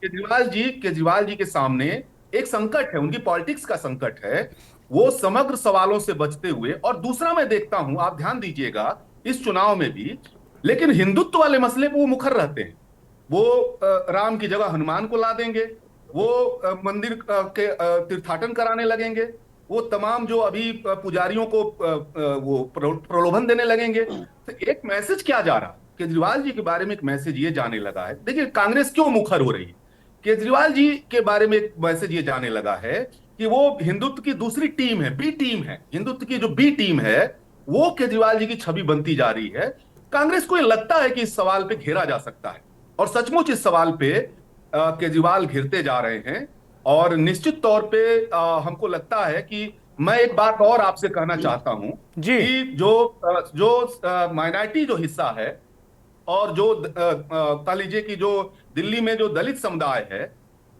Speaker 8: केजरीवाल जी के सामने एक संकट है, उनकी पॉलिटिक्स का संकट है, वो समग्र सवालों से बचते हुए। और दूसरा मैं देखता हूं, आप ध्यान दीजिएगा इस चुनाव में भी, लेकिन हिंदुत्व वाले मसले पे वो मुखर रहते हैं। वो राम की जगह हनुमान को ला देंगे, वो मंदिर के तीर्थाटन कराने लगेंगे, वो तमाम जो अभी पुजारियों को वो प्रलोभन देने लगेंगे। तो एक मैसेज क्या जा रहा, केजरीवाल जी के बारे में एक मैसेज ये जाने लगा है। देखिए कांग्रेस क्यों मुखर हो रही है, केजरीवाल जी के बारे में एक मैसेज ये जाने लगा है कि वो हिंदुत्व की दूसरी टीम है, बी टीम है, हिंदुत्व की जो बी टीम है वो केजरीवाल जी की छवि बनती जा रही है। कांग्रेस को ये लगता है कि इस सवाल पे घेरा जा सकता है, और सचमुच इस सवाल पे केजरीवाल घिरते जा रहे हैं। और निश्चित तौर पे हमको लगता है कि मैं एक बात और आपसे कहना चाहता हूं कि जो माइनॉरिटी जो हिस्सा है, और जो कह लीजिए कि जो दिल्ली में जो दलित समुदाय है,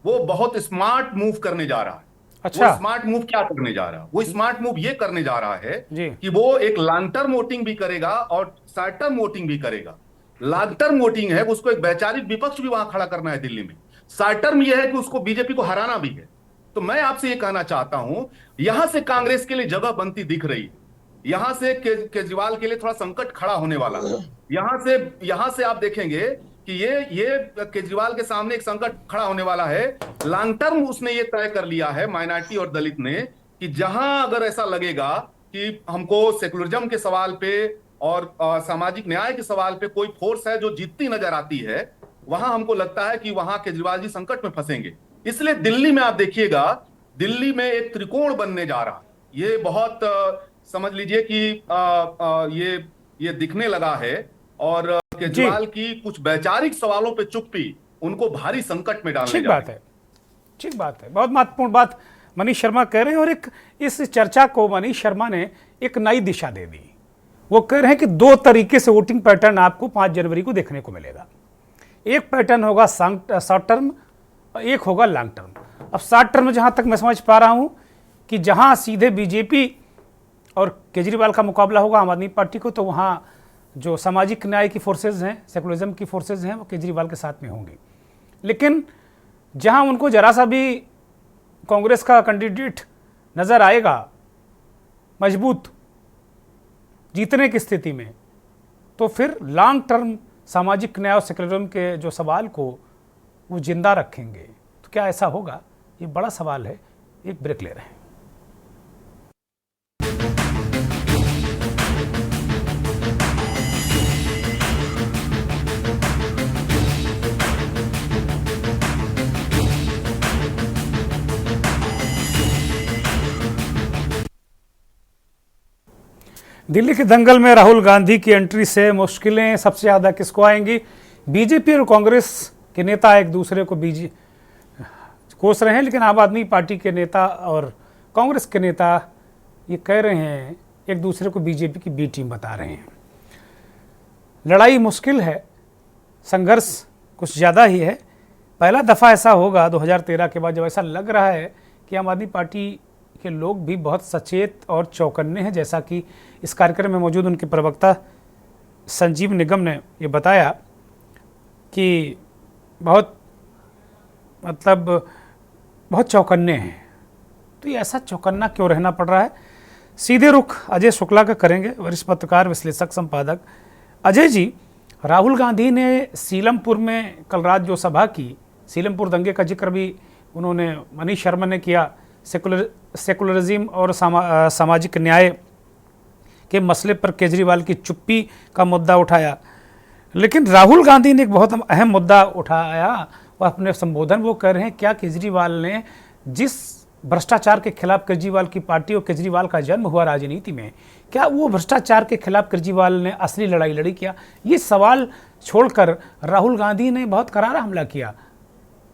Speaker 8: वो बहुत स्मार्ट मूव करने जा रहा है।
Speaker 1: अच्छा।
Speaker 8: वो स्मार्ट मूव क्या करने जा रहा है? वो स्मार्ट मूव ये करने जा रहा है
Speaker 1: जी।
Speaker 8: कि वो एक लॉन्ग टर्म वोटिंग भी करेगा और शॉर्ट टर्म वोटिंग भी करेगा। लॉन्ग टर्म वोटिंग है, उसको एक वैचारिक विपक्ष भी वहां खड़ा करना है दिल्ली में। शॉर्ट टर्म यह है कि उसको बीजेपी को हराना भी है। तो मैं आपसे ये कहना चाहता हूं, यहां से कांग्रेस के लिए जगह बनती दिख रही है। यहां से केजरीवाल के लिए थोड़ा संकट खड़ा होने वाला है। यहां से आप देखेंगे कि ये केजरीवाल के सामने एक संकट खड़ा होने वाला है। लॉन्ग टर्म उसने ये तय कर लिया है, माइनॉरिटी और दलित ने, कि जहां अगर ऐसा लगेगा कि हमको सेकुलरिज्म के सवाल पे और सामाजिक न्याय के सवाल पे कोई फोर्स है जो जीतती नजर आती है, वहां हमको लगता है कि वहां केजरीवाल जी संकट में फंसेंगे। इसलिए दिल्ली में आप देखिएगा, दिल्ली में एक त्रिकोण बनने जा रहा है। ये बहुत समझ लीजिए कि ये दिखने लगा है और केजरीवाल की कुछ वैचारिक सवालों पे चुप्पी उनको भारी संकट में डालने
Speaker 1: ठीक
Speaker 8: जा
Speaker 1: बात
Speaker 8: रही है।
Speaker 1: है, ठीक बात है। बहुत महत्वपूर्ण बात मनीष शर्मा कह रहे हैं, और एक इस चर्चा को मनीष शर्मा ने एक नई दिशा दे दी। वो कह रहे हैं कि दो तरीके से वोटिंग पैटर्न आपको 5 जनवरी को देखने को मिलेगा। एक पैटर्न होगा शॉर्ट टर्म, एक होगा लॉन्ग टर्म। अब शॉर्ट टर्म जहां तक मैं समझ पा रहा हूं कि जहां सीधे बीजेपी और केजरीवाल का मुकाबला होगा आम आदमी पार्टी को, तो वहां जो सामाजिक न्याय की फोर्सेज हैं, सेकुलरिज्म की फोर्सेज हैं, वो केजरीवाल के साथ में होंगी। लेकिन जहां उनको जरा सा भी कांग्रेस का कैंडिडेट नजर आएगा मजबूत जीतने की स्थिति में, तो फिर लॉन्ग टर्म सामाजिक न्याय और सेकुलरिज्म के जो सवाल को वो जिंदा रखेंगे। तो क्या ऐसा होगा? ये बड़ा सवाल है। एक ब्रेक ले रहे हैं। दिल्ली के दंगल में राहुल गांधी की एंट्री से मुश्किलें सबसे ज़्यादा किसको आएंगी? बीजेपी और कांग्रेस के नेता एक दूसरे को कोस रहे हैं, लेकिन आम आदमी पार्टी के नेता और कांग्रेस के नेता ये कह रहे हैं, एक दूसरे को बीजेपी की बी टीम बता रहे हैं। लड़ाई मुश्किल है, संघर्ष कुछ ज़्यादा ही है। पहला दफ़ा ऐसा होगा 2013 के बाद, जब ऐसा लग रहा है कि आम आदमी पार्टी के लोग भी बहुत सचेत और चौकन्ने हैं, जैसा कि इस कार्यक्रम में मौजूद उनके प्रवक्ता संजीव निगम ने ये बताया कि बहुत चौकन्ने हैं। तो ये ऐसा चौकन्ना क्यों रहना पड़ रहा है? सीधे रुख अजय शुक्ला का करेंगे, वरिष्ठ पत्रकार, विश्लेषक, संपादक। अजय जी, राहुल गांधी ने सीलमपुर में कल रात जो सभा की, सीलमपुर दंगे का जिक्र भी उन्होंने, मनीष शर्मा ने किया, सेकुलरिज्म और सामाजिक न्याय के मसले पर केजरीवाल की चुप्पी का मुद्दा उठाया। लेकिन राहुल गांधी ने एक बहुत अहम मुद्दा उठाया। वह अपने संबोधन वो कह रहे हैं, क्या केजरीवाल ने जिस भ्रष्टाचार के खिलाफ केजरीवाल की पार्टी और केजरीवाल का जन्म हुआ राजनीति में, क्या वो भ्रष्टाचार के खिलाफ केजरीवाल ने असली लड़ाई लड़ी? क्या ये सवाल छोड़कर राहुल गांधी ने बहुत करारा हमला किया।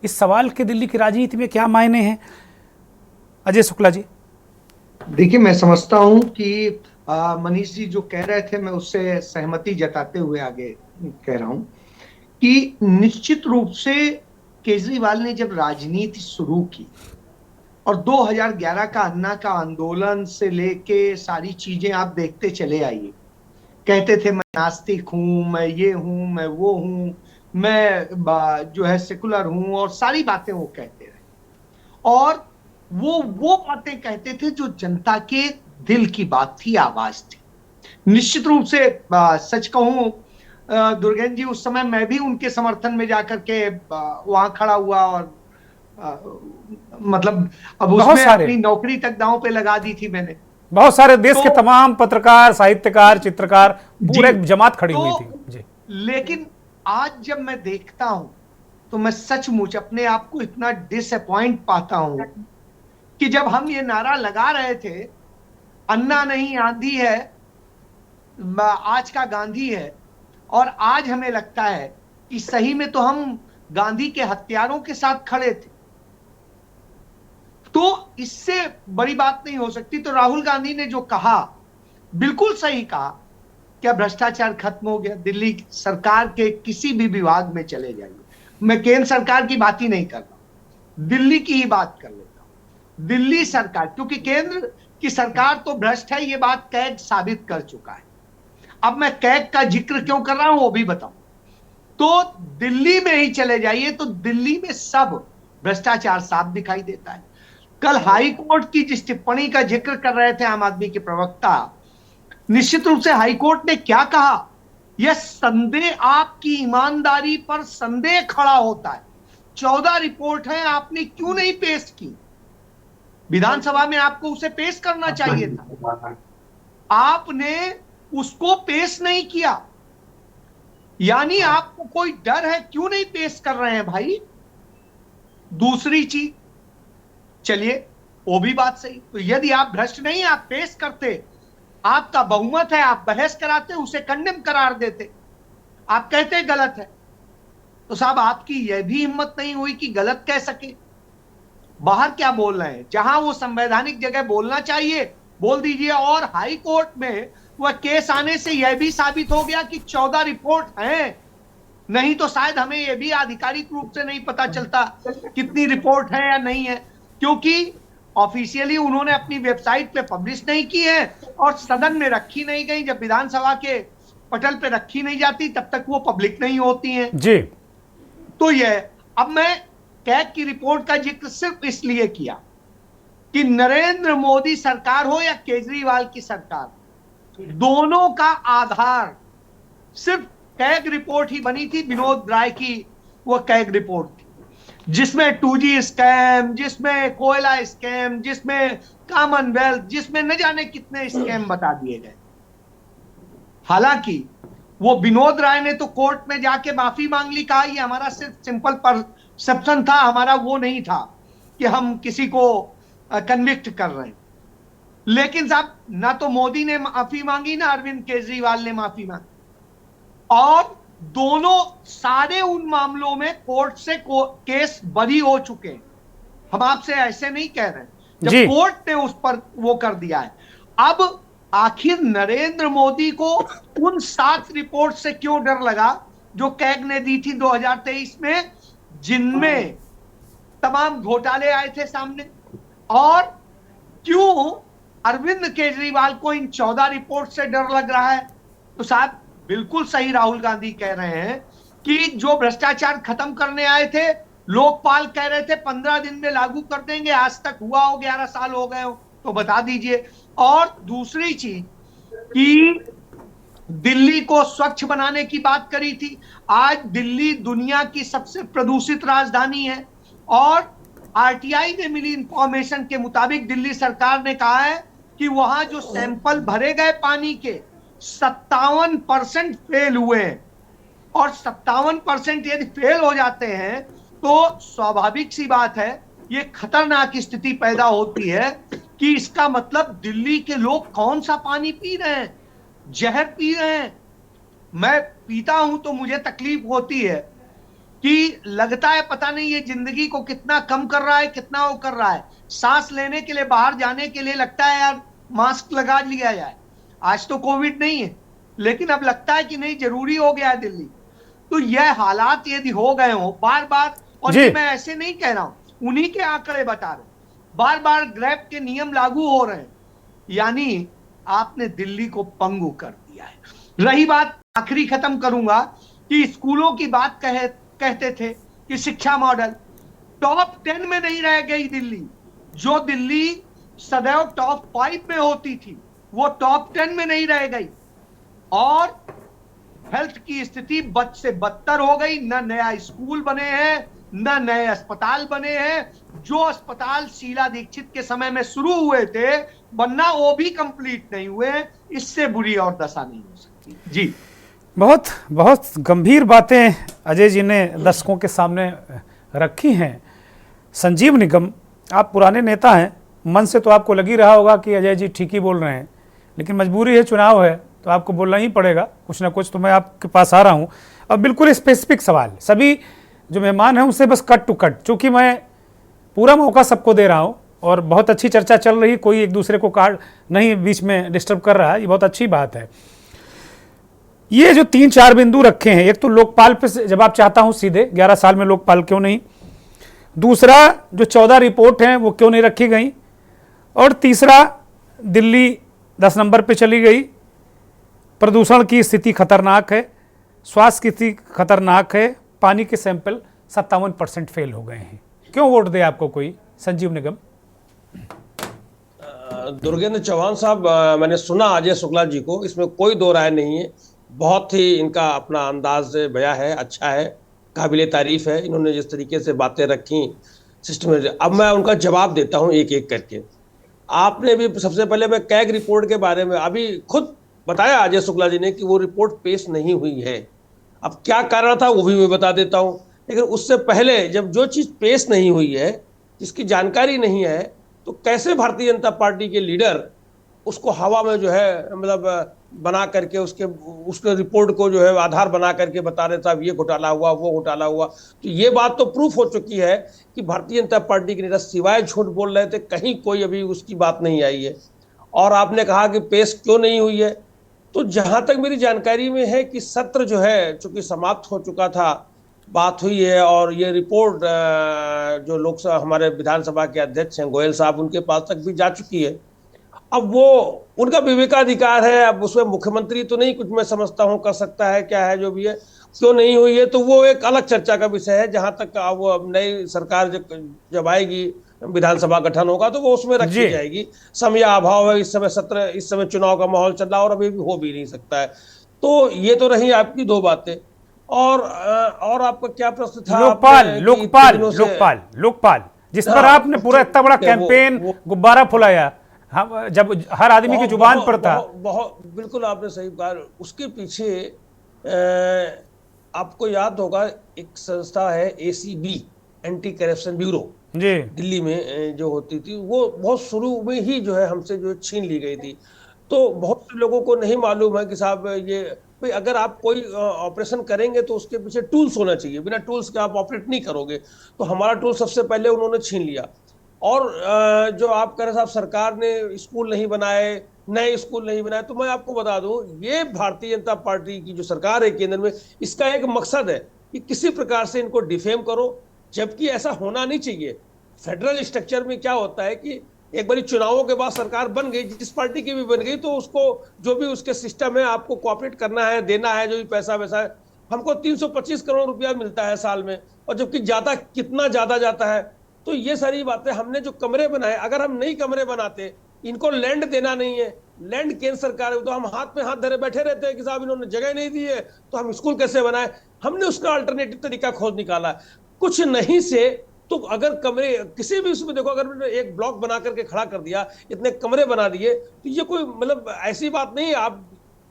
Speaker 1: इस सवाल के दिल्ली की राजनीति में क्या मायने हैं? अजय शुक्ला जी।
Speaker 3: देखिए, मैं समझता हूं कि मनीष जी जो कह रहे थे, मैं उससे सहमति जताते हुए आगे कह रहा हूं कि निश्चित रूप से केजरीवाल ने जब राजनीति शुरू की और 2011 का अन्ना का आंदोलन से लेके सारी चीजें आप देखते चले आइए, कहते थे मैं नास्तिक हूं, मैं ये हूं, मैं वो हूं, मैं जो है सेकुलर हूं, और सारी बातें वो कहते रहे। और वो बातें कहते थे जो जनता के दिल की बात थी, आवाज थी। निश्चित रूप से सच कहूं दुर्गेंद्र जी, उस समय मैं भी उनके समर्थन में जाकर के वहां खड़ा हुआ, और मतलब अब उसमें अपनी नौकरी तक दांव पे लगा दी थी मैंने।
Speaker 1: बहुत सारे देश के तमाम पत्रकार, साहित्यकार, चित्रकार, पूरे जमात खड़ी हुई थी जी।
Speaker 3: लेकिन आज जब मैं देखता हूं तो मैं सचमुच अपने आप को इतना डिसअपॉइंट पाता हूं कि जब हम ये नारा लगा रहे थे, अन्ना नहीं आंधी है, आज का गांधी है, और आज हमें लगता है कि सही में तो हम गांधी के हत्यारों के साथ खड़े थे, तो इससे बड़ी बात नहीं हो सकती। तो राहुल गांधी ने जो कहा, बिल्कुल सही कहा। क्या भ्रष्टाचार खत्म हो गया? दिल्ली सरकार के किसी भी विभाग में चले जाइए, मैं केंद्र सरकार की बात ही नहीं कर रहा, दिल्ली की ही बात कर लेता हूं। दिल्ली सरकार, क्योंकि केंद्र की सरकार तो भ्रष्ट है, ये बात कैग साबित कर चुका है। अब मैं कैग का जिक्र क्यों कर रहा हूं वो भी बताऊं। तो दिल्ली में ही चले जाइए तो दिल्ली में सब भ्रष्टाचार साफ दिखाई देता है। कल हाई कोर्ट की जिस टिप्पणी का जिक्र कर रहे थे आम आदमी के प्रवक्ता, निश्चित रूप से हाई कोर्ट ने क्या कहा, यह संदेह, आपकी ईमानदारी पर संदेह खड़ा होता है। 14 रिपोर्ट है, आपने क्यों नहीं पेश की? विधानसभा में आपको उसे पेश करना चाहिए था, आपने उसको पेश नहीं किया। यानी आपको कोई डर है, क्यों नहीं पेश कर रहे हैं भाई? दूसरी चीज, चलिए वो भी बात सही, तो यदि आप भ्रष्ट नहीं, आप पेश करते, आपका बहुमत है, आप बहस कराते, उसे कंडेम करार देते, आप कहते गलत है, तो साहब आपकी यह भी हिम्मत नहीं हुई कि गलत कह सके। बाहर क्या बोल रहे हैं, जहां वो संवैधानिक जगह बोलना चाहिए बोल दीजिए। और हाई कोर्ट में वह केस आने से यह भी साबित हो गया कि 14 रिपोर्ट हैं, नहीं तो शायद हमें यह भी आधिकारिक रूप से नहीं पता चलता कितनी रिपोर्ट है या नहीं है, क्योंकि ऑफिशियली उन्होंने अपनी वेबसाइट पे पब्लिश नहीं की है और सदन में रखी नहीं गई। जब विधानसभा के पटल पे रखी नहीं जाती तब तक वो पब्लिक नहीं होती हैं
Speaker 1: जी।
Speaker 3: तो यह, अब मैं कैग की रिपोर्ट का जिक्र सिर्फ इसलिए किया कि नरेंद्र मोदी सरकार हो या केजरीवाल की सरकार, दोनों का आधार सिर्फ कैग रिपोर्ट ही बनी थी। विनोद राय की वो कैग रिपोर्ट थी जिसमें 2G स्कैम, जिसमें कोयला स्कैम, जिसमें कॉमनवेल्थ, जिसमें न जाने कितने स्कैम बता दिए गए। हालांकि वो विनोद राय ने तो कोर्ट में जाके माफी मांग ली, कहा ये हमारा सिर्फ सिंपल परसेप्शन था, हमारा वो नहीं था कि हम किसी को कन्विक्ट कर रहे हैं। लेकिन साहब ना तो मोदी ने माफी मांगी ना अरविंद केजरीवाल ने माफी मांगी, और दोनों सारे उन मामलों में कोर्ट से केस बरी हो चुके हैं। हम आपसे ऐसे नहीं कह रहे, जब कोर्ट ने उस पर वो कर दिया है। अब आखिर नरेंद्र मोदी को उन 7 रिपोर्ट से क्यों डर लगा जो कैग ने दी थी 2023 में, जिनमें तमाम घोटाले आए थे सामने, और क्यों अरविंद केजरीवाल को इन 14 रिपोर्ट से डर लग रहा है? तो साहब बिल्कुल सही राहुल गांधी कह रहे हैं कि जो भ्रष्टाचार खत्म करने आए थे, लोकपाल कह रहे थे 15 दिन में लागू कर देंगे, आज तक हुआ हो 11 साल हो गए हो, तो बता दीजिए। और दूसरी चीज कि दिल्ली को स्वच्छ बनाने की बात करी थी, आज दिल्ली दुनिया की सबसे प्रदूषित राजधानी है, और आरटीआई ने मिली इंफॉर्मेशन के मुताबिक दिल्ली सरकार ने कहा है कि वहां जो सैंपल भरे गए पानी के 57% फेल हुए हैं, और 57% यदि फेल हो जाते हैं तो स्वाभाविक सी बात है ये खतरनाक स्थिति पैदा होती है कि इसका मतलब दिल्ली के लोग कौन सा पानी पी रहे हैं, जहर पी रहे हैं। मैं पीता हूं तो मुझे तकलीफ होती है कि लगता है पता नहीं ये जिंदगी को कितना कम कर रहा है, कितना वो कर रहा है। सांस लेने के लिए, बाहर जाने के लिए लगता है यार मास्क लगा लिया जाए। आज तो कोविड नहीं है, लेकिन अब लगता है कि नहीं, जरूरी हो गया है दिल्ली। तो यह हालात यदि हो गए हो बार बार, और ये मैं ऐसे नहीं कह रहा हूं, उन्हीं के आंकड़े बता रहे, बार बार ग्रैब के नियम लागू हो रहे हैं, यानी आपने दिल्ली को पंगु कर दिया है। रही बात, आखिरी खत्म करूंगा, कि स्कूलों की बात कहते थे कि शिक्षा मॉडल टॉप 10 में नहीं रह गई दिल्ली। जो दिल्ली सदैव टॉप 5 में होती थी वो टॉप 10 में नहीं रह गई, और हेल्थ की स्थिति बद से बदतर हो गई। न नया स्कूल बने हैं, न नए अस्पताल बने हैं। जो अस्पताल शीला दीक्षित के समय में शुरू हुए थे बनना, वो भी कंप्लीट नहीं हुए। इससे बुरी और दशा नहीं हो सकती। जी,
Speaker 1: बहुत बहुत गंभीर बातें अजय जी ने दर्शकों के सामने रखी हैं। संजीव निगम, आप पुराने नेता हैं, मन से तो आपको लग ही रहा होगा कि अजय जी ठीक ही बोल रहे हैं, लेकिन मजबूरी है, चुनाव है, तो आपको बोलना ही पड़ेगा कुछ ना कुछ। तो मैं आपके पास आ रहा हूं अब बिल्कुल स्पेसिफिक सवाल, सभी जो मेहमान हैं उनसे बस कट टू कट, चूंकि मैं पूरा मौका सबको दे रहा हूं और बहुत अच्छी चर्चा चल रही, कोई एक दूसरे को काट नहीं बीच में डिस्टर्ब कर रहा है, ये बहुत अच्छी बात है। ये जो 3-4 बिंदु रखे हैं, एक तो लोकपाल पे जवाब चाहता हूं सीधे, 11 साल में लोकपाल क्यों नहीं। दूसरा, जो 14 रिपोर्ट हैं वो क्यों नहीं रखी गई, और तीसरा, दिल्ली 10 नंबर पे चली गई। प्रदूषण की स्थिति खतरनाक है, स्वास्थ्य की स्थिति खतरनाक है, पानी के सैंपल 57% फेल हो गए हैं। क्यों वोट दे आपको कोई? संजीव निगम।
Speaker 6: दुर्गेंद्र चौहान साहब, मैंने सुना अजय शुक्ला जी को, इसमें कोई दो राय नहीं है। बहुत ही इनका अपना अंदाज बया है, अच्छा है, काबिले तारीफ है। इन्होंने जिस तरीके से बातें रखी सिस्टम में, अब मैं उनका जवाब देता हूं एक एक करके। आपने भी सबसे पहले मैं कैग रिपोर्ट के बारे में अभी खुद बताया अजय शुक्ला जी ने कि वो रिपोर्ट पेश नहीं हुई है। अब क्या कारण था वो भी मैं बता देता हूं, लेकिन उससे पहले जब जो चीज पेश नहीं हुई है, जिसकी जानकारी नहीं है, तो कैसे भारतीय जनता पार्टी के लीडर उसको हवा में जो है मतलब बना करके उसके रिपोर्ट को जो है आधार बना करके बता रहे साहब ये घोटाला हुआ, वो घोटाला हुआ। तो ये बात तो प्रूफ हो चुकी है कि भारतीय जनता पार्टी के नेता सिवाय झूठ बोल रहे थे, कहीं कोई अभी उसकी बात नहीं आई है। और आपने कहा कि पेश क्यों नहीं हुई है, तो जहां तक मेरी जानकारी में है कि सत्र जो है चूंकि समाप्त हो चुका था, बात हुई है और ये रिपोर्ट जो लोकसभा हमारे विधानसभा के अध्यक्ष हैं गोयल साहब, उनके पास तक भी जा चुकी है। अब वो उनका विवेकाधिकार है, अब उसमें मुख्यमंत्री तो नहीं कुछ मैं समझता हूं कर सकता है, क्या है जो भी है, क्यों नहीं हुई है तो वो एक अलग चर्चा का विषय है। जहां तक वो नई सरकार जब आएगी, विधानसभा गठन होगा तो वो उसमें रखी जाएगी। समय अभाव है, इस समय चुनाव का माहौल चल रहा है और अभी भी हो भी नहीं सकता है। तो ये तो रही आपकी दो बातें। और आपका क्या प्रश्न था?
Speaker 1: लोकपाल जिस पर आपने पूरा इतना बड़ा कैंपेन गुब्बारा फुलाया, हम जब हर आदमी की जुबान पर था।
Speaker 6: बहुत बिल्कुल आपने सही कहा। उसके पीछे आपको याद होगा एक संस्था है ACB, एंटी करप्शन ब्यूरो,
Speaker 1: जी, दिल्ली
Speaker 6: में जो होती थी, वो बहुत शुरू में ही जो है हमसे जो छीन ली गई थी। तो बहुत से लोगों को नहीं मालूम है कि साहब ये भाई अगर आप कोई ऑपरेशन करेंगे तो उसके पीछे टूल्स होना चाहिए, बिना टूल्स के आप ऑपरेट नहीं करोगे। तो हमारा टूल सबसे पहले उन्होंने छीन लिया। और जो आप कह रहे साहब सरकार ने स्कूल नहीं बनाए, नए स्कूल नहीं बनाए, तो मैं आपको बता दूं ये भारतीय जनता पार्टी की जो सरकार है केंद्र में, इसका एक मकसद है कि किसी प्रकार से इनको डिफेम करो, जबकि ऐसा होना नहीं चाहिए। फेडरल स्ट्रक्चर में क्या होता है कि एक बारी चुनावों के बाद सरकार बन गई, जिस पार्टी की भी बन गई, तो उसको जो भी उसके सिस्टम है आपको कोऑपरेट करना है, देना है, जो भी पैसा वैसा है। हमको 325 करोड़ रुपया मिलता है साल में, और जबकि ज्यादा कितना ज्यादा जाता है। तो ये सारी बातें, हमने जो कमरे बनाए, अगर हम नई कमरे बनाते, इनको लैंड देना नहीं है, लैंड केंद्र सरकार है, तो हम हाथ में हाथ धरे बैठे रहते हैं कि साहब इन्होंने जगह नहीं दी है तो हम स्कूल कैसे बनाए। हमने उसका अल्टरनेटिव तरीका खोज निकाला। कुछ नहीं से तो अगर कमरे किसी भी उसमें देखो, अगर एक ब्लॉक बना करके खड़ा कर दिया, इतने कमरे बना दिए, तो ये कोई मतलब ऐसी बात नहीं है। आप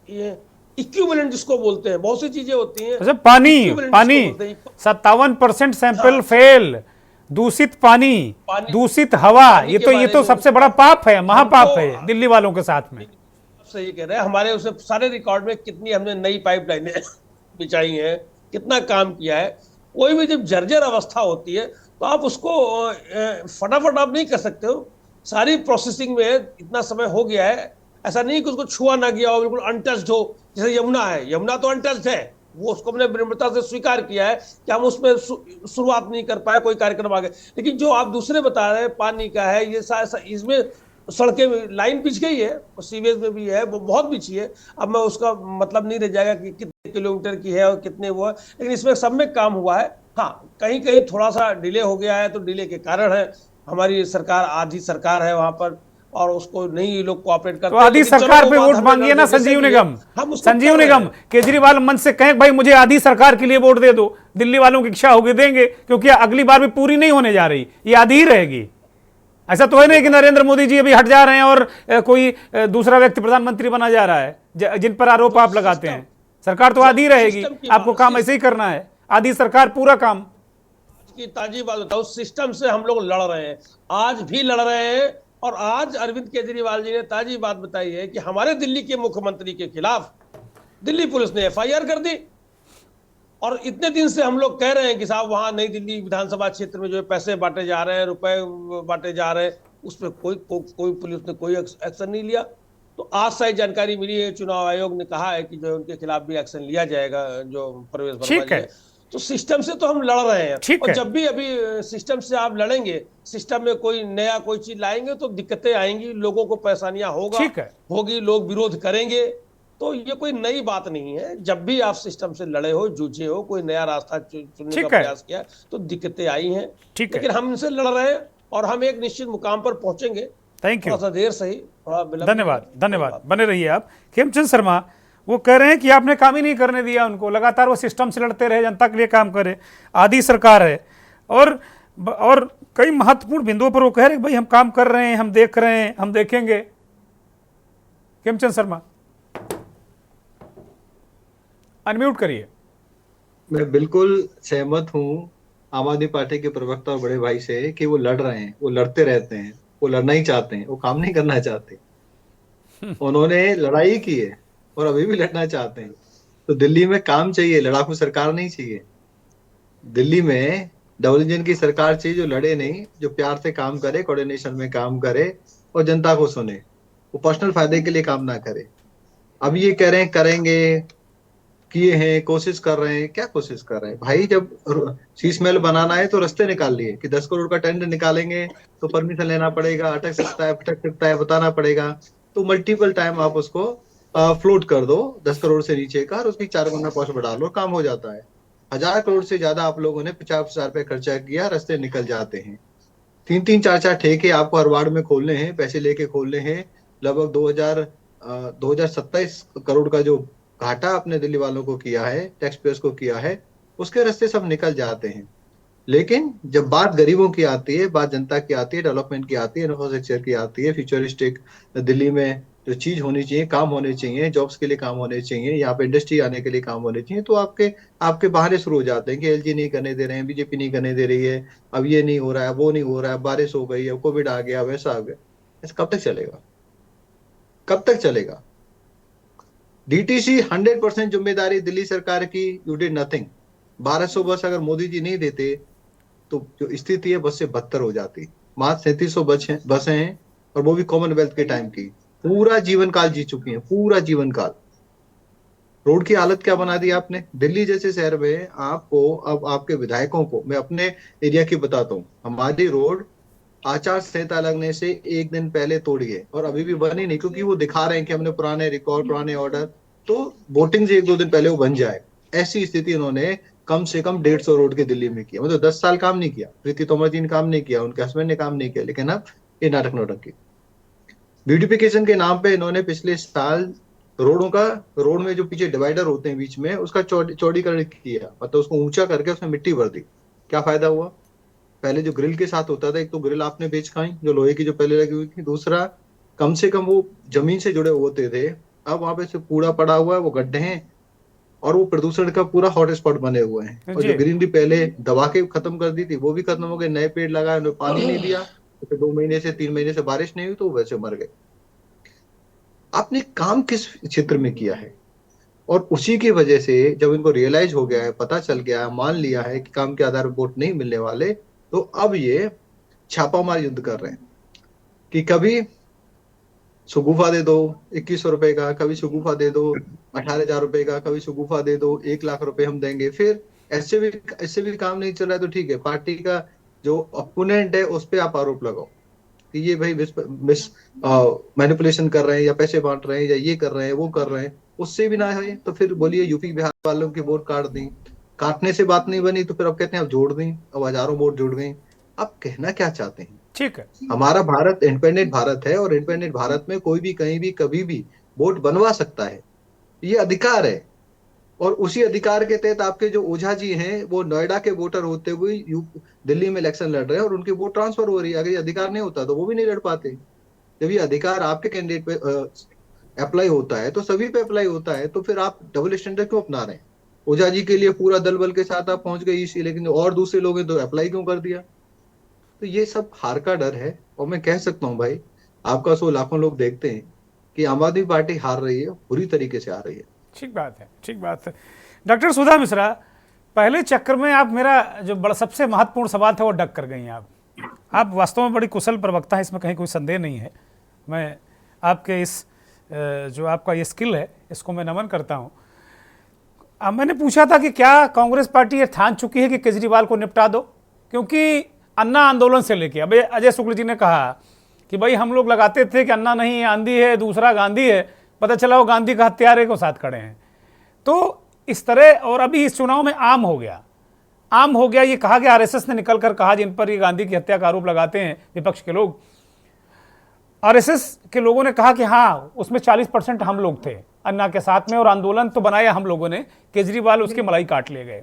Speaker 6: ये इक्विवेलेंट जिसको बोलते हैं, बहुत सी चीजें होती हैं।
Speaker 1: अच्छा, पानी 57% सैंपल फेल, दूषित पानी, दूषित हवा, ये तो सबसे बड़ा पाप है, महापाप है दिल्ली वालों के साथ में।
Speaker 6: सही कह रहे हैं। हमारे उसे सारे रिकॉर्ड में कितनी हमने नई पाइपलाइनें बिछाई हैं, कितना काम किया है। कोई भी जब जर्जर अवस्था होती है तो आप उसको फटाफट आप नहीं कर सकते हो। सारी प्रोसेसिंग में इतना समय हो गया है, ऐसा नहीं कि उसको छुआ ना गया हो, बिल्कुल अनटच्ड हो। जैसे यमुना है, यमुना तो अनटच्ड है, वो उसको हमने विनम्रता से स्वीकार किया है कि हम उसमें शुरुआत नहीं कर पाए, कोई कार्यक्रम आगे। लेकिन जो आप दूसरे बता रहे हैं, पानी का है, ये इसमें सड़कें लाइन बिछ गई है, सीवेज में भी है, वो बहुत बिछी है। अब मैं उसका मतलब नहीं रह जाएगा कि कितने किलोमीटर की है और कितने वो है, लेकिन इसमें सब में काम हुआ है। हाँ, कहीं कहीं थोड़ा सा डिले हो गया है, तो डिले के कारण है हमारी सरकार, आधी सरकार है वहां पर, और उसको नहीं लोग कोऑपरेट करते।
Speaker 1: तो आधी सरकार पे वोट मांगिए ना संजीव निगम। केजरीवाल मन से कहें भाई मुझे आधी सरकार के लिए वोट दे दो, दिल्ली वालों की इच्छा होगी देंगे, क्योंकि अगली बार भी पूरी नहीं होने जा रही, ये आधी ही रहेगी। ऐसा तो है नहीं कि नरेंद्र मोदी जी अभी हट जा रहे हैं और कोई दूसरा व्यक्ति प्रधानमंत्री बना जा रहा है, जिन पर आरोप आप लगाते हैं। सरकार तो आधी रहेगी, आपको काम ऐसे ही करना है, आधी सरकार पूरा काम।
Speaker 6: की ताजी बात बताओ, सिस्टम से हम लोग लड़ रहे हैं, आज भी लड़ रहे हैं। और आज अरविंद केजरीवाल जी ने ताजी बात बताई है कि हमारे दिल्ली के मुख्यमंत्री के खिलाफ दिल्ली पुलिस ने FIR कर दी। और इतने दिन से हम लोग कह रहे हैं कि साहब वहां नई दिल्ली विधानसभा क्षेत्र में जो पैसे बांटे जा रहे हैं, रुपए बांटे जा रहे हैं, उस पर कोई पुलिस ने कोई एक्शन नहीं लिया। तो आज से जानकारी मिली है, चुनाव आयोग ने कहा है कि जो उनके खिलाफ भी एक्शन लिया जाएगा, जो प्रवेश
Speaker 1: ठीक है।
Speaker 6: तो सिस्टम से तो हम लड़ रहे हैं।
Speaker 1: ठीक
Speaker 6: और
Speaker 1: है।
Speaker 6: जब भी अभी सिस्टम से आप लड़ेंगे, सिस्टम में कोई नया कोई चीज लाएंगे तो दिक्कतें आएंगी, लोगों को परेशानियां
Speaker 1: ठीक है।
Speaker 6: होगी, लोग विरोध करेंगे। तो ये कोई नई बात नहीं है। जब भी आप सिस्टम से लड़े हो, जूझे हो, कोई नया रास्ता चुनने का
Speaker 1: ठीक है।
Speaker 6: प्रयास किया तो दिक्कतें आई हैं।
Speaker 1: ठीक है।
Speaker 6: लेकिन हम इनसे लड़ रहे हैं और हम एक निश्चित मुकाम पर पहुंचेंगे।
Speaker 1: थैंक यू,
Speaker 6: थोड़ा सा देर सही, थोड़ा विलंब।
Speaker 1: धन्यवाद, धन्यवाद, बने रहिए आप। खेमचंद शर्मा वो कह रहे हैं कि आपने काम ही नहीं करने दिया उनको, लगातार वो सिस्टम से लड़ते रहे, जनता के लिए काम करे, आधी सरकार है। और कई महत्वपूर्ण बिंदुओं पर वो कह रहे हैं भाई हम काम कर रहे हैं, हम देख रहे हैं, हम देखेंगे। खेमचंद शर्मा अनम्यूट करिए।
Speaker 5: मैं बिल्कुल सहमत हूँ आम आदमी पार्टी के प्रवक्ता और बड़े भाई से कि वो लड़ रहे हैं, वो लड़ते रहते हैं, वो लड़ना ही चाहते हैं, वो काम नहीं करना चाहते। उन्होंने लड़ाई की है और अभी भी लड़ना चाहते हैं। तो दिल्ली में काम चाहिए, लड़ाकू सरकार नहीं चाहिए। दिल्ली में डबल इंजन की सरकार चाहिए जो लड़े नहीं, जो प्यार से काम करे, कोऑर्डिनेशन में काम करे और जनता को सुने, वो पर्सनल फायदे के लिए काम ना करे। अब ये कह रहे हैं करेंगे, किए हैं, कोशिश कर रहे हैं। क्या कोशिश कर रहे हैं भाई? जब शीश महल बनाना है तो रास्ते निकाल लिए कि 10 करोड़ का टेंडर निकालेंगे तो परमिशन लेना पड़ेगा, अटक सकता है, फटक सकता है, बताना पड़ेगा। तो मल्टीपल टाइम आप उसको फ्लोट कर दो 10 करोड़ से नीचे का और उसकी 4 गुना कॉस्ट बढ़ा लो, काम हो जाता है। 1000 करोड़ से ज्यादा आप लोगों ने 50,000 रुपए खर्चा किया, रास्ते निकल जाते हैं। 3-3, 4-4 ठेके आपको हर वार्ड में खोलने हैं, पैसे लेके खोलने हैं। लगभग 2027 करोड़ का जो घाटा अपने दिल्ली वालों को किया है, टैक्स पेयर्स को किया है, उसके रास्ते सब निकल जाते हैं। लेकिन जब बात गरीबों की आती है, बात जनता की आती है, डेवलपमेंट की आती है, इंफ्रास्ट्रक्चर की आती है, फ्यूचरिस्टिक दिल्ली में जो चीज होनी चाहिए, काम होने चाहिए, जॉब्स के लिए काम होने चाहिए, यहाँ पे इंडस्ट्री आने के लिए काम होने चाहिए, तो आपके बहाने शुरू हो जाते हैं कि एलजी नहीं करने दे रहे हैं, बीजेपी नहीं करने दे रही है, अब ये नहीं हो रहा है, वो नहीं हो रहा है, बारिश हो गई है, कोविड आ गया, वैसा आ गया। ऐसा कब तक चलेगा? कब तक चलेगा? डीटीसी 100% जिम्मेदारी दिल्ली सरकार की, यू डिड नथिंग। 1200 बस अगर मोदी जी नहीं देते तो जो स्थिति है बस से बदतर हो जाती। मात्र 3700 बसें हैं और वो भी कॉमनवेल्थ के टाइम की। पूरा जीवन काल जी चुकी हैं, पूरा जीवन काल। रोड की हालत क्या बना दी आपने? दिल्ली जैसे शहर में आपको, अब आपके विधायकों को, मैं अपने एरिया की बताता हूँ, हमारी रोड आचार संहिता लगने से एक दिन पहले तोड़ी है और अभी भी बनी नहीं, क्योंकि वो दिखा रहे हैं कि हमने पुराने रिकॉर्ड, पुराने ऑर्डर, तो वोटिंग से 1-2 दिन पहले वो बन जाए। ऐसी स्थिति उन्होंने कम से कम 150 रोड के दिल्ली में किया। मतलब 10 साल काम नहीं किया। प्रीति तोमर जी ने काम नहीं किया, उनके हस्बैंड ने काम नहीं किया, लेकिन अब ये नाटक नौटंकी। ब्यूटिफिकेशन के नाम पे इन्होंने पिछले साल रोड में जो पीछे डिवाइडर होते हैं बीच में, उसका चौड़ीकरण किया, मतलब उसको ऊंचा करके उसमें मिट्टी भर दी। क्या फायदा हुआ? पहले जो ग्रिल के साथ होता था, एक तो ग्रिल आपने बेच खाई जो लोहे की जो पहले लगी हुई थी, दूसरा कम से कम वो जमीन से जुड़े होते थे। अब वहां पे से कूड़ा पड़ा हुआ है, वो गड्ढे हैं और वो प्रदूषण का पूरा हॉट स्पॉट बने हुए हैं। और जो ग्रीनरी पहले दबा के खत्म कर दी थी वो भी खत्म हो गए। नए पेड़ लगाए, उन्हें पानी नहीं दिया, तो 2 महीने से 3 महीने से बारिश नहीं हुई तो वैसे मर गए। आपने काम किस क्षेत्र में किया है? और उसी की वजह से जब इनको रियलाइज हो गया है, पता चल गया है, मान लिया है कि काम के आधार पर वोट नहीं मिलने वाले, तो अब ये छापामार युद्ध कर रहे हैं कि कभी शगुफा दे दो 2100 रुपए का, कभी शगुफा दे दो 18,000 रुपए का, कभी शगुफा दे दो 1 लाख रुपए हम देंगे। फिर ऐसे भी काम नहीं चल रहा है तो ठीक है, पार्टी का जो अपोनेंट है उस पर आप आरोप लगाओ कि ये भाई मैनिपुलेशन कर रहे हैं या पैसे बांट रहे हैं या ये कर रहे हैं वो कर रहे हैं। उससे भी ना है तो फिर बोलिए यूपी बिहार वालों की वोट काट दी। काटने से बात नहीं बनी तो फिर अब कहते हैं अब जोड़ दी, अब हजारों वोट जोड़ गई। आप कहना क्या चाहते हैं?
Speaker 1: ठीक है,
Speaker 5: हमारा भारत इंडिपेंडेंट भारत है और इंडिपेंडेंट भारत में कोई भी कहीं भी कभी भी वोट बनवा सकता है, ये अधिकार है। और उसी अधिकार के तहत आपके जो ओझा जी हैं वो नोएडा के वोटर होते हुए दिल्ली में इलेक्शन लड़ रहे हैं और उनकी वोट ट्रांसफर हो रही है। अगर ये अधिकार नहीं होता तो वो भी नहीं लड़ पाते। जब ये अधिकार आपके कैंडिडेट पे अप्लाई होता है तो सभी पे अप्लाई होता है, तो फिर आप डबल स्टैंडर्ड क्यों अपना रहे हैं? ओझा जी के लिए पूरा दल बल के साथ आप पहुंच गए इसी, लेकिन और दूसरे लोग हैं तो अप्लाई क्यों कर दिया? तो ये सब हार का डर है। और मैं कह सकता हूँ भाई, आपका शो लाखों लोग देखते हैं कि आम आदमी पार्टी हार रही है, बुरी तरीके से हार रही है।
Speaker 1: ठीक बात है, ठीक बात है। डॉक्टर सुधा मिश्रा, पहले चक्कर में आप मेरा जो बड़ा सबसे महत्वपूर्ण सवाल था वो डक कर गई हैं। आप वास्तव में बड़ी कुशल प्रवक्ता हैं, इसमें कहीं कोई संदेह नहीं है। मैं आपके इस जो आपका ये स्किल है इसको मैं नमन करता हूँ। मैंने पूछा था कि क्या कांग्रेस पार्टी ये ठान चुकी है कि केजरीवाल को निपटा दो, क्योंकि अन्ना आंदोलन से लेके अब अजय शुक्ल जी ने कहा कि भाई हम लोग लगाते थे कि अन्ना नहीं आंधी है, दूसरा गांधी है, पता चला वो गांधी का हत्यारे को साथ खड़े हैं। तो इस तरह, और अभी इस चुनाव में आम हो गया ये कहा गया, आरएसएस ने निकल कर कहा, जिन पर ये गांधी की हत्या का आरोप लगाते हैं विपक्ष के लोग, आरएसएस के लोगों ने कहा कि हाँ उसमें 40% हम लोग थे अन्ना के साथ में, और आंदोलन तो बनाया हम लोगों ने, केजरीवाल उसकी मलाई काट ले गए।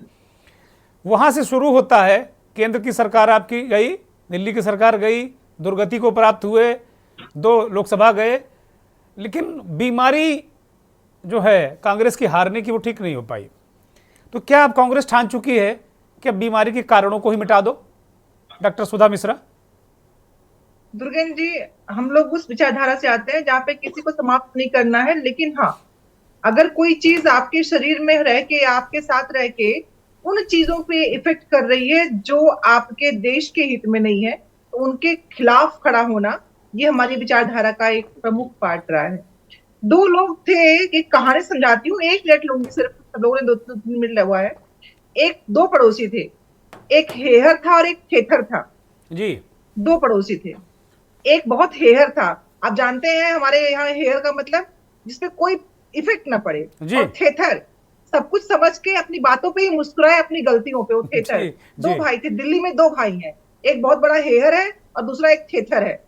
Speaker 1: वहां से शुरू होता है, केंद्र की सरकार आपकी गई, दिल्ली की सरकार गई, दुर्गति को प्राप्त हुए, 2 लोकसभा गए, लेकिन बीमारी जो है कांग्रेस की हारने की वो ठीक नहीं हो पाई। तो क्या अब कांग्रेस ठान चुकी है कि अब बीमारी के कारणों को ही मिटा दो? डॉक्टर सुधा मिश्रा।
Speaker 7: दुर्गेन जी, हम लोग उस विचारधारा से आते हैं जहाँ पे किसी को समाप्त नहीं करना है, लेकिन हाँ, अगर कोई चीज आपके शरीर में रह के, आपके साथ रह के उन चीजों पे इफेक्ट कर रही है जो आपके देश के हित में नहीं है, तो उनके खिलाफ खड़ा होना, ये हमारी विचारधारा का एक प्रमुख पार्ट रहा है। 2 लोग थे, एक कहानी समझाती हूँ, 1 मिनट लूंगी सिर्फ, सब लोगों ने 2-3 मिनट लगा है। 2 पड़ोसी थे, एक हेहर था और एक थेथर था
Speaker 1: जी।
Speaker 7: 2 पड़ोसी थे। एक बहुत हेहर था, आप जानते हैं हमारे यहाँ हेहर का मतलब जिसपे कोई इफेक्ट ना पड़े, और थेथर सब कुछ समझ के अपनी बातों पे ही मुस्कुराए, अपनी गलतियों पे। वो थेथर 2 भाई थे, दिल्ली में 2 भाई हैं, एक बहुत बड़ा हेहर है और दूसरा एक थेथर है।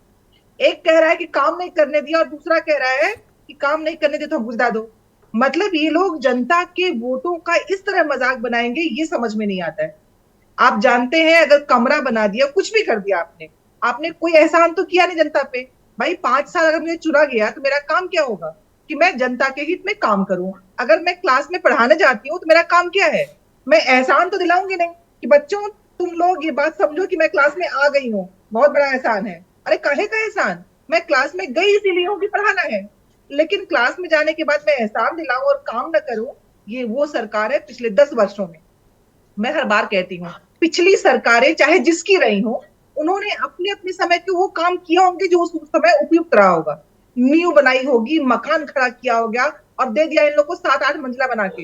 Speaker 7: एक कह रहा है कि काम नहीं करने दिया, और दूसरा कह रहा है कि काम नहीं करने दिया तो बुझा दो। मतलब ये लोग जनता के वोटों का इस तरह मजाक बनाएंगे, ये समझ में नहीं आता है। आप जानते हैं, अगर कमरा बना दिया, कुछ भी कर दिया आपने कोई एहसान तो किया नहीं जनता पे। भाई 5 साल अगर मुझे चुना गया तो मेरा काम क्या होगा कि मैं जनता के हित में काम करूं। अगर मैं क्लास में पढ़ाने जाती हूँ तो मेरा काम क्या है, मैं एहसान तो दिलाऊंगी नहीं कि बच्चों तुम लोग ये बात समझो कि मैं क्लास में आ गई हूँ, बहुत बड़ा एहसान है। अरे काहे का एहसान, मैं क्लास में गई इसीलिए हूँ कि पढ़ाना है, लेकिन क्लास में जाने के बाद मैं एहसान दिलाऊं और काम न करूं, ये वो सरकार है पिछले 10 वर्षों में। मैं हर बार कहती हूँ, पिछली सरकारें चाहे जिसकी रही हो, उन्होंने अपने अपने समय के वो काम किया होंगे जो उस समय उपयुक्त रहा होगा। नींव बनाई होगी, मकान खड़ा किया होगा और दे दिया इन लोगों को 7-8 मंजिला बना के।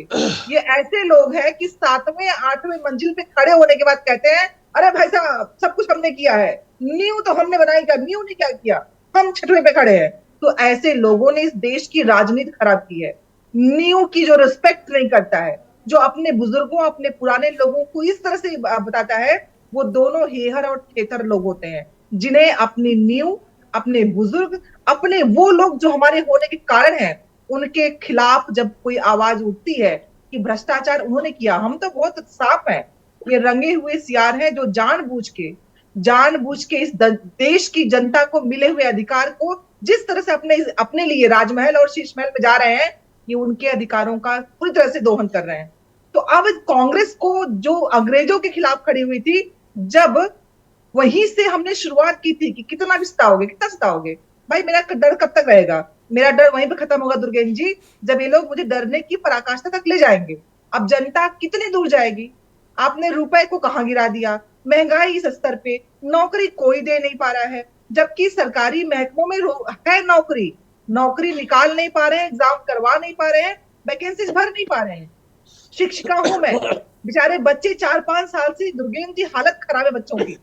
Speaker 7: ये ऐसे लोग हैं कि 7वें 8वें मंजिल पे खड़े होने के बाद कहते हैं अरे भाई साहब सब कुछ हमने किया है, नींव तो हमने बनाई, क्या नींव ने क्या किया, हम 6वें पे खड़े हैं। तो ऐसे लोगों ने इस देश की राजनीति खराब की है। नींव की जो रिस्पेक्ट नहीं करता है, जो अपने बुजुर्गों, अपने पुराने लोगों को इस तरह से बताता है, वो दोनों हेहर और थेथर लोग होते हैं, जिन्हें अपनी नींव, अपने बुजुर्ग, अपने वो लोग जो हमारे होने के कारण हैं, उनके खिलाफ जब कोई आवाज उठती है कि भ्रष्टाचार उन्होंने किया, हम तो बहुत साफ हैं, ये रंगे हुए सियार हैं जो जानबूझ के इस देश की जनता को मिले हुए अधिकार को जिस तरह से अपने लिए राजमहल और शीश महल में जा रहे हैं, ये उनके अधिकारों का पूरी तरह से दोहन कर रहे हैं। तो अब कांग्रेस को जो अंग्रेजों के खिलाफ खड़ी हुई थी, जब वहीं से हमने शुरुआत की थी कि कितना सताओगे भाई, मेरा डर कब तक रहेगा, मेरा डर वहीं पे खत्म होगा दुर्गेन जी, जब ये लोग मुझे डरने की पराकाष्ठा तक ले जाएंगे। अब जनता कितनी दूर जाएगी, आपने रुपए को कहां गिरा दिया, महंगाई इस स्तर पे, नौकरी कोई दे नहीं पा रहा है, जबकि सरकारी महकमों में है नौकरी निकाल नहीं पा रहे हैं, एग्जाम करवा नहीं पा रहे हैं, वैकेंसीज भर नहीं पा रहे हैं। शिक्षिका हूं मैं, बेचारे बच्चे 4-5 साल से दुर्गेन जी हालत खराब है बच्चों की,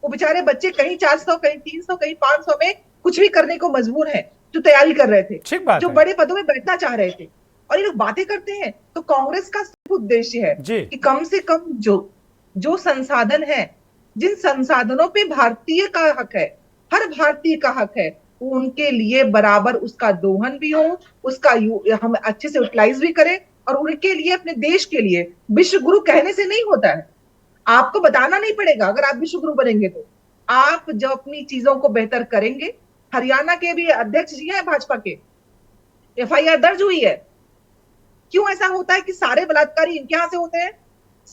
Speaker 7: वो बेचारे बच्चे कहीं 400, कहीं 300, कहीं 500 में कुछ भी करने को मजबूर हैं, जो तैयारी कर रहे थे, जो बड़े पदों में बैठना चाह रहे थे, और ये लोग बातें करते हैं। तो कांग्रेस का सिर्फ उद्देश्य है कि कम से कम जो संसाधन है, जिन संसाधनों पे भारतीय का हक है, हर भारतीय का हक है, उनके लिए बराबर उसका दोहन भी हो, उसका हम अच्छे से यूटिलाइज भी करें, और उनके लिए, अपने देश के लिए विश्व गुरु कहने से नहीं होता है, आपको बताना नहीं पड़ेगा। अगर आप विश्व गुरु बनेंगे तो आप जब अपनी चीजों को बेहतर करेंगे, हरियाणा के भी अध्यक्ष जी हैं भाजपा के, FIR दर्ज हुई है। क्यों ऐसा होता है कि सारे बलात्कारी इनके यहां से होते हैं?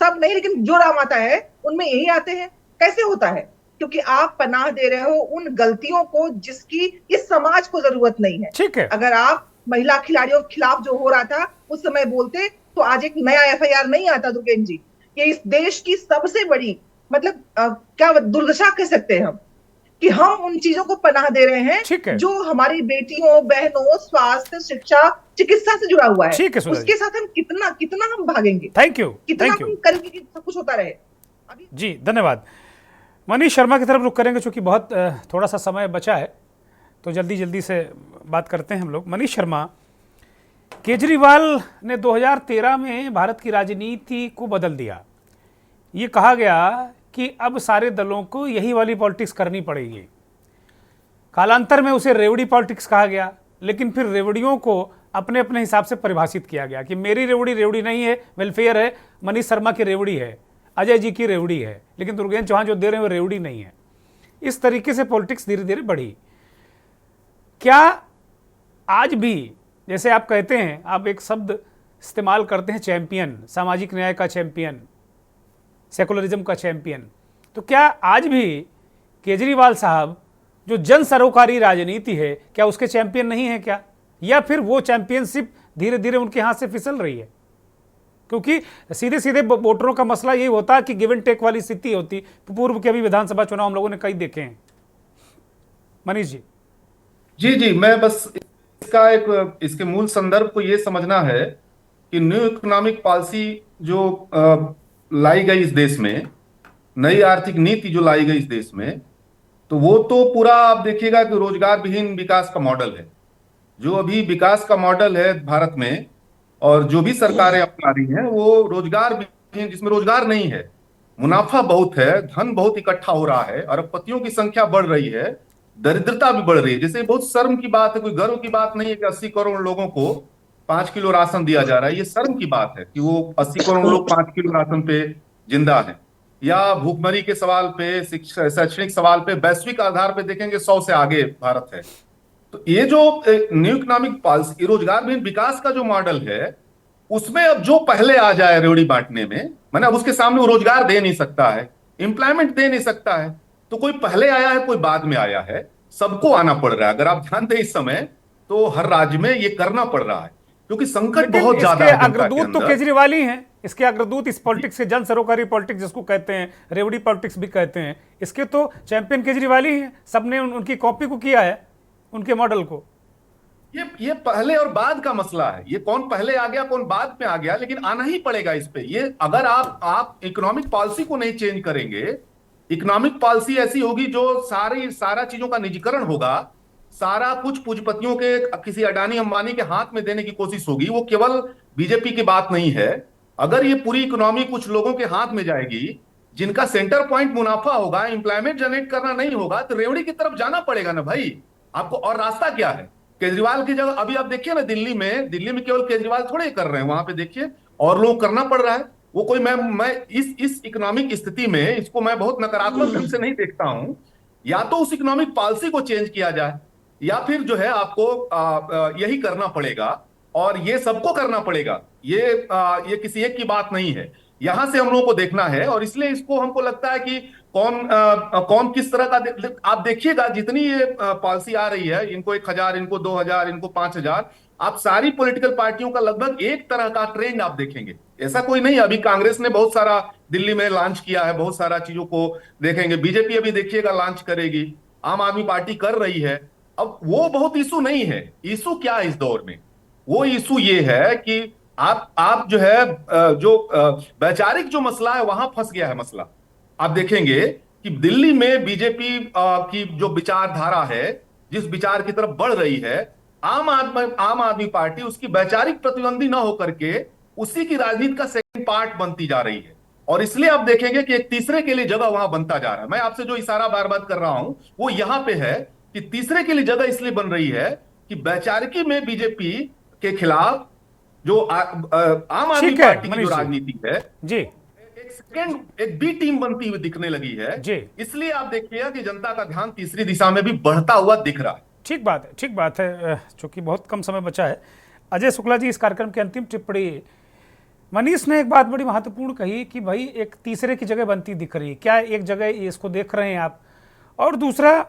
Speaker 7: सब नहीं, लेकिन जो राम आता है उनमें यही आते हैं। कैसे होता है? क्योंकि आप पनाह दे रहे हो उन गलतियों को जिसकी इस समाज को जरूरत नहीं है। ठीक है, अगर आप महिला खिलाड़ियों के खिलाफ जो हो रहा था उस समय बोलते, तो आज एक नया FIR नहीं आता दुर्गेन जी। ये इस देश की सबसे बड़ी, मतलब क्या दुर्दशा कह सकते हैं हम। कि हम उन चीजों को पनाह दे रहे
Speaker 1: ठीक है।
Speaker 7: हैं जो हमारी बेटियों, बहनों, स्वास्थ्य, शिक्षा, चिकित्सा से जुड़ा हुआ है।
Speaker 1: ठीक है सुधा
Speaker 7: उसके
Speaker 1: जी,
Speaker 7: साथ हम कितना कितना हम भागेंगे,
Speaker 1: थैंक यू,
Speaker 7: कितना
Speaker 1: थैंक यू
Speaker 7: हम करेंगे कि सब कुछ होता रहे। अभी
Speaker 1: जी, धन्यवाद। मनीष शर्मा की तरफ रुख करेंगे, चूंकि बहुत थोड़ा सा समय बचा है तो जल्दी जल्दी से बात करते हैं हम लोग। मनीष शर्मा, केजरीवाल ने 2013 में भारत की राजनीति को बदल दिया। ये कहा गया कि अब सारे दलों को यही वाली पॉलिटिक्स करनी पड़ेगी। कालांतर में उसे रेवड़ी पॉलिटिक्स कहा गया, लेकिन फिर रेवड़ियों को अपने अपने हिसाब से परिभाषित किया गया कि मेरी रेवड़ी रेवड़ी नहीं है, वेलफेयर है, मनीष शर्मा की रेवड़ी है, अजय जी की रेवड़ी है, लेकिन दुर्गेंद्र चौहान जो दे रहे हैं वो रेवड़ी नहीं है। इस तरीके से पॉलिटिक्स धीरे धीरे बढ़ी। क्या आज भी, जैसे आप कहते हैं, आप एक शब्द इस्तेमाल करते हैं चैंपियन, सामाजिक न्याय का चैंपियन, सेकुलरिज्म का चैंपियन, तो क्या आज भी केजरीवाल साहब जो जन सरोकारी राजनीति है, क्या उसके चैंपियन नहीं है क्या? या फिर वो चैंपियनशिप धीरे धीरे उनके हाथ से फिसल रही है? क्योंकि सीधे सीधे वोटरों का मसला ये होता कि गिव एंड टेक वाली स्थिति होती। पूर्व के अभी विधानसभा चुनाव हम लोगों ने कई देखे हैं। मनीष जी।
Speaker 8: जी, मैं बस इसके मूल संदर्भ को ये समझना है कि न्यू इकोनॉमिक पॉलिसी जो लाई गई इस देश में, नई आर्थिक नीति जो लाई गई इस देश में, तो वो तो पूरा आप देखिएगा कि रोजगार विहीन विकास का मॉडल है। जो अभी विकास का मॉडल है भारत में और जो भी सरकारें अपना रही हैं, वो रोजगार विहीन, जिसमें रोजगार नहीं है, मुनाफा बहुत है, धन बहुत इकट्ठा हो रहा है, अरबपतियों की संख्या बढ़ रही है, दरिद्रता भी बढ़ रही है। जैसे बहुत शर्म की बात है, कोई गर्व की बात नहीं है कि 80 करोड़ लोगों को 5 किलो राशन दिया जा रहा है। ये शर्म की बात है कि वो 80 करोड़ लोग 5 किलो राशन पे जिंदा हैं। या भूखमरी के सवाल पे, शैक्षणिक सवाल पे, वैश्विक आधार पे देखेंगे 100 से आगे भारत है। तो ये जो न्यू इकोनॉमिक पॉलिसी, रोजगार विहीन विकास का जो मॉडल है, उसमें अब जो पहले आ जाए रेवड़ी बांटने में, मैंने अब उसके सामने वो रोजगार दे नहीं सकता है, एम्प्लॉयमेंट दे नहीं सकता है। तो कोई पहले आया है, कोई बाद में आया है, सबको आना पड़ रहा है। अगर आप ध्यान दें इस समय, तो हर राज्य में ये करना पड़ रहा है, क्योंकि संकट बहुत ज्यादा है।
Speaker 1: अग्रदूत तो केजरीवाल ही हैं। इसके अग्रदूत इस पॉलिटिक्स के, जन सरोकारी पॉलिटिक्स जिसको कहते हैं, रेवड़ी पॉलिटिक्स भी कहते हैं, इसके तो चैंपियन केजरीवाल ही हैं। सबने उनकी कॉपी को किया है, उनके मॉडल को।
Speaker 8: ये पहले और बाद का मसला है। ये कौन पहले आ गया, कौन बाद में आ गया, लेकिन आना ही पड़ेगा इस पे। ये अगर आप इकोनॉमिक पॉलिसी को नहीं चेंज करेंगे, इकोनॉमिक पॉलिसी ऐसी होगी जो सारा चीजों का निजीकरण होगा, सारा कुछ पूंजीपतियों के, किसी अडानी अंबानी के हाथ में देने की कोशिश होगी। वो केवल बीजेपी की बात नहीं है। अगर ये पूरी इकोनॉमी कुछ लोगों के हाथ में जाएगी, जिनका सेंटर पॉइंट मुनाफा होगा, एम्प्लॉयमेंट जनरेट करना नहीं होगा, तो रेवड़ी की तरफ जाना पड़ेगा ना भाई आपको। और रास्ता क्या है? केजरीवाल की जगह अभी आप देखिए ना, दिल्ली में केवल केजरीवाल थोड़े कर रहे हैं, वहां पे देखिए और लोग करना पड़ रहा है। वो कोई मैं इस इकोनॉमिक स्थिति में इसको मैं बहुत नकारात्मक ढंग से नहीं देखता हूं। या तो उस इकोनॉमिक पॉलिसी को चेंज किया जाए, या फिर जो है आपको यही करना पड़ेगा, और ये सबको करना पड़ेगा। ये किसी एक की बात नहीं है, यहां से हम लोगों को देखना है। और इसलिए इसको हमको लगता है कि कौन किस तरह का, आप देखिएगा जितनी ये पॉलिसी आ रही है, इनको 1000, इनको 2000, इनको 5000, आप सारी पॉलिटिकल पार्टियों का लगभग एक तरह का ट्रेंड आप देखेंगे। ऐसा कोई नहीं, अभी कांग्रेस ने बहुत सारा दिल्ली में लॉन्च किया है, बहुत सारा चीजों को देखेंगे। बीजेपी अभी देखिएगा लॉन्च करेगी, आम आदमी पार्टी कर रही है। अब वो बहुत इशू नहीं है। इशू क्या है इस दौर में? वो इशू ये है कि आप जो है, जो वैचारिक जो मसला है, वहां फंस गया है मसला। आप देखेंगे कि दिल्ली में बीजेपी की जो विचारधारा है, जिस विचार की तरफ बढ़ रही है, आम आदमी पार्टी उसकी वैचारिक प्रतिद्वंदी ना होकर के उसी की राजनीति का सेकंड पार्ट बनती जा रही है। और इसलिए आप देखेंगे कि एक तीसरे के लिए जगह वहां बनता जा रहा है। मैं आपसे जो इशारा बार बार कर रहा हूं वो यहां पे है कि तीसरे के लिए जगह इसलिए बन रही है कि वैचारिकी में बीजेपी के खिलाफ जो आम आदमी पार्टी की जो राजनीति है जी, एक बी टीम बनती हुई दिखने लगी है जी। इसलिए आप देखिएगा कि जनता का ध्यान तीसरी दिशा में भी बढ़ता हुआ दिख रहा है।
Speaker 1: ठीक बात है, ठीक बात है। चूंकि बहुत कम समय बचा है, अजय शुक्ला जी इस कार्यक्रम की अंतिम टिप्पणी। मनीष ने एक बात बड़ी महत्वपूर्ण कही कि भाई एक तीसरे की जगह बनती दिख रही है। क्या एक जगह इसको देख रहे हैं आप? और दूसरा,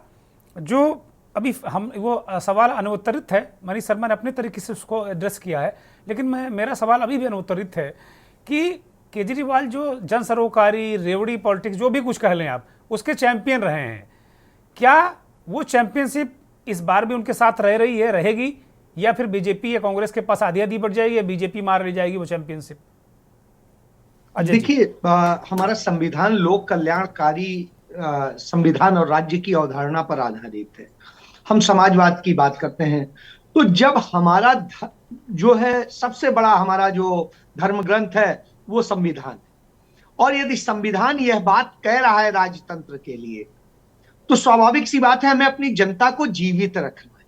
Speaker 1: जो अभी हम वो सवाल अनुत्तरित है, मनीष शर्मा ने अपने तरीके से उसको एड्रेस किया है, लेकिन मेरा सवाल अभी भी अनुत्तरित है कि केजरीवाल जो जन सरोकारी, रेवड़ी पॉलिटिक्स, जो भी कुछ कह लें आप, उसके चैंपियन रहे हैं। क्या वो चैंपियनशिप इस बार भी उनके साथ रह रही है, रहेगी, या फिर बीजेपी या कांग्रेस के पास आधी आधी बढ़ जाएगी, या बीजेपी मार ले जाएगी वो चैंपियनशिप?
Speaker 9: देखिए, हमारा संविधान लोक कल्याणकारी संविधान और राज्य की अवधारणा पर आधारित है। हम समाजवाद की बात करते हैं, तो जब हमारा जो है सबसे बड़ा हमारा जो धर्म ग्रंथ है वो संविधान है, और यदि संविधान यह बात कह रहा है राजतंत्र के लिए, तो स्वाभाविक सी बात है हमें अपनी जनता को जीवित रखना है।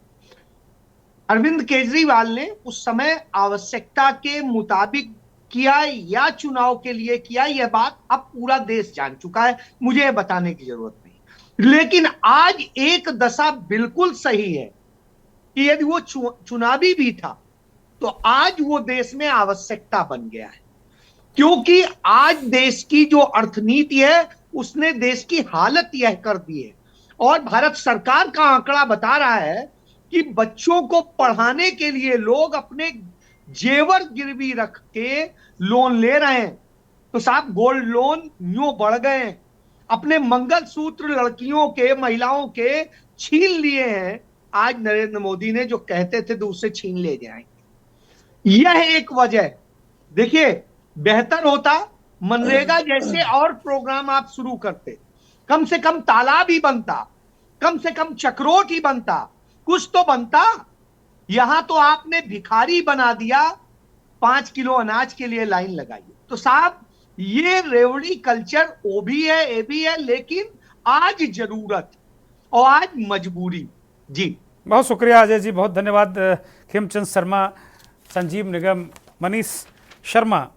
Speaker 9: अरविंद केजरीवाल ने उस समय आवश्यकता के मुताबिक किया या चुनाव के लिए किया, यह बात अब पूरा देश जान चुका है, मुझे यह बताने की जरूरत नहीं। लेकिन आज एक दशा बिल्कुल सही है कि यदि वो चुनावी भी था तो आज वो देश में आवश्यकता बन गया है, क्योंकि आज देश की जो अर्थनीति है उसने देश की हालत यह कर दी है। और भारत सरकार का आंकड़ा बता रहा है कि बच्चों को पढ़ाने के लिए लोग अपने जेवर गिरवी रख के लोन ले रहे हैं। तो साहब, गोल्ड लोन यूं बढ़ गए, अपने मंगलसूत्र लड़कियों के, महिलाओं के छीन लिए हैं आज नरेंद्र मोदी ने, जो कहते थे तो उससे छीन ले जाएंगे। यह एक वजह। देखिए, बेहतर होता मनरेगा जैसे और प्रोग्राम आप शुरू करते, कम से कम तालाब ही बनता, कम से कम चक्रोट ही बनता, कुछ तो बनता। यहां तो आपने भिखारी बना दिया, 5 किलो अनाज के लिए लाइन लगाई। तो साहब, ये रेवड़ी कल्चर ओ भी है, ए भी है, लेकिन आज जरूरत और आज मजबूरी। जी
Speaker 1: बहुत शुक्रिया अजय जी, बहुत धन्यवाद। खेमचंद शर्मा, संजीव निगम, मनीष शर्मा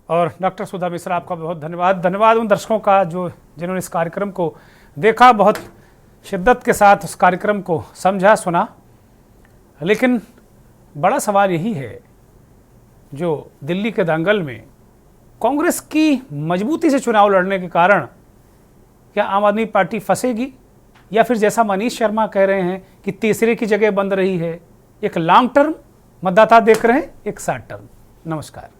Speaker 1: और डॉक्टर सुधा मिश्रा, आपका बहुत धन्यवाद। धन्यवाद उन दर्शकों का जिन्होंने इस कार्यक्रम को देखा, बहुत शिद्दत के साथ उस कार्यक्रम को समझा, सुना। लेकिन बड़ा सवाल यही है, जो दिल्ली के दंगल में कांग्रेस की मजबूती से चुनाव लड़ने के कारण क्या आम आदमी पार्टी फंसेगी, या फिर जैसा मनीष शर्मा कह रहे हैं कि तीसरे की जगह बन रही है? एक लॉन्ग टर्म मतदाता देख रहे हैं, एक शॉर्ट टर्म। नमस्कार।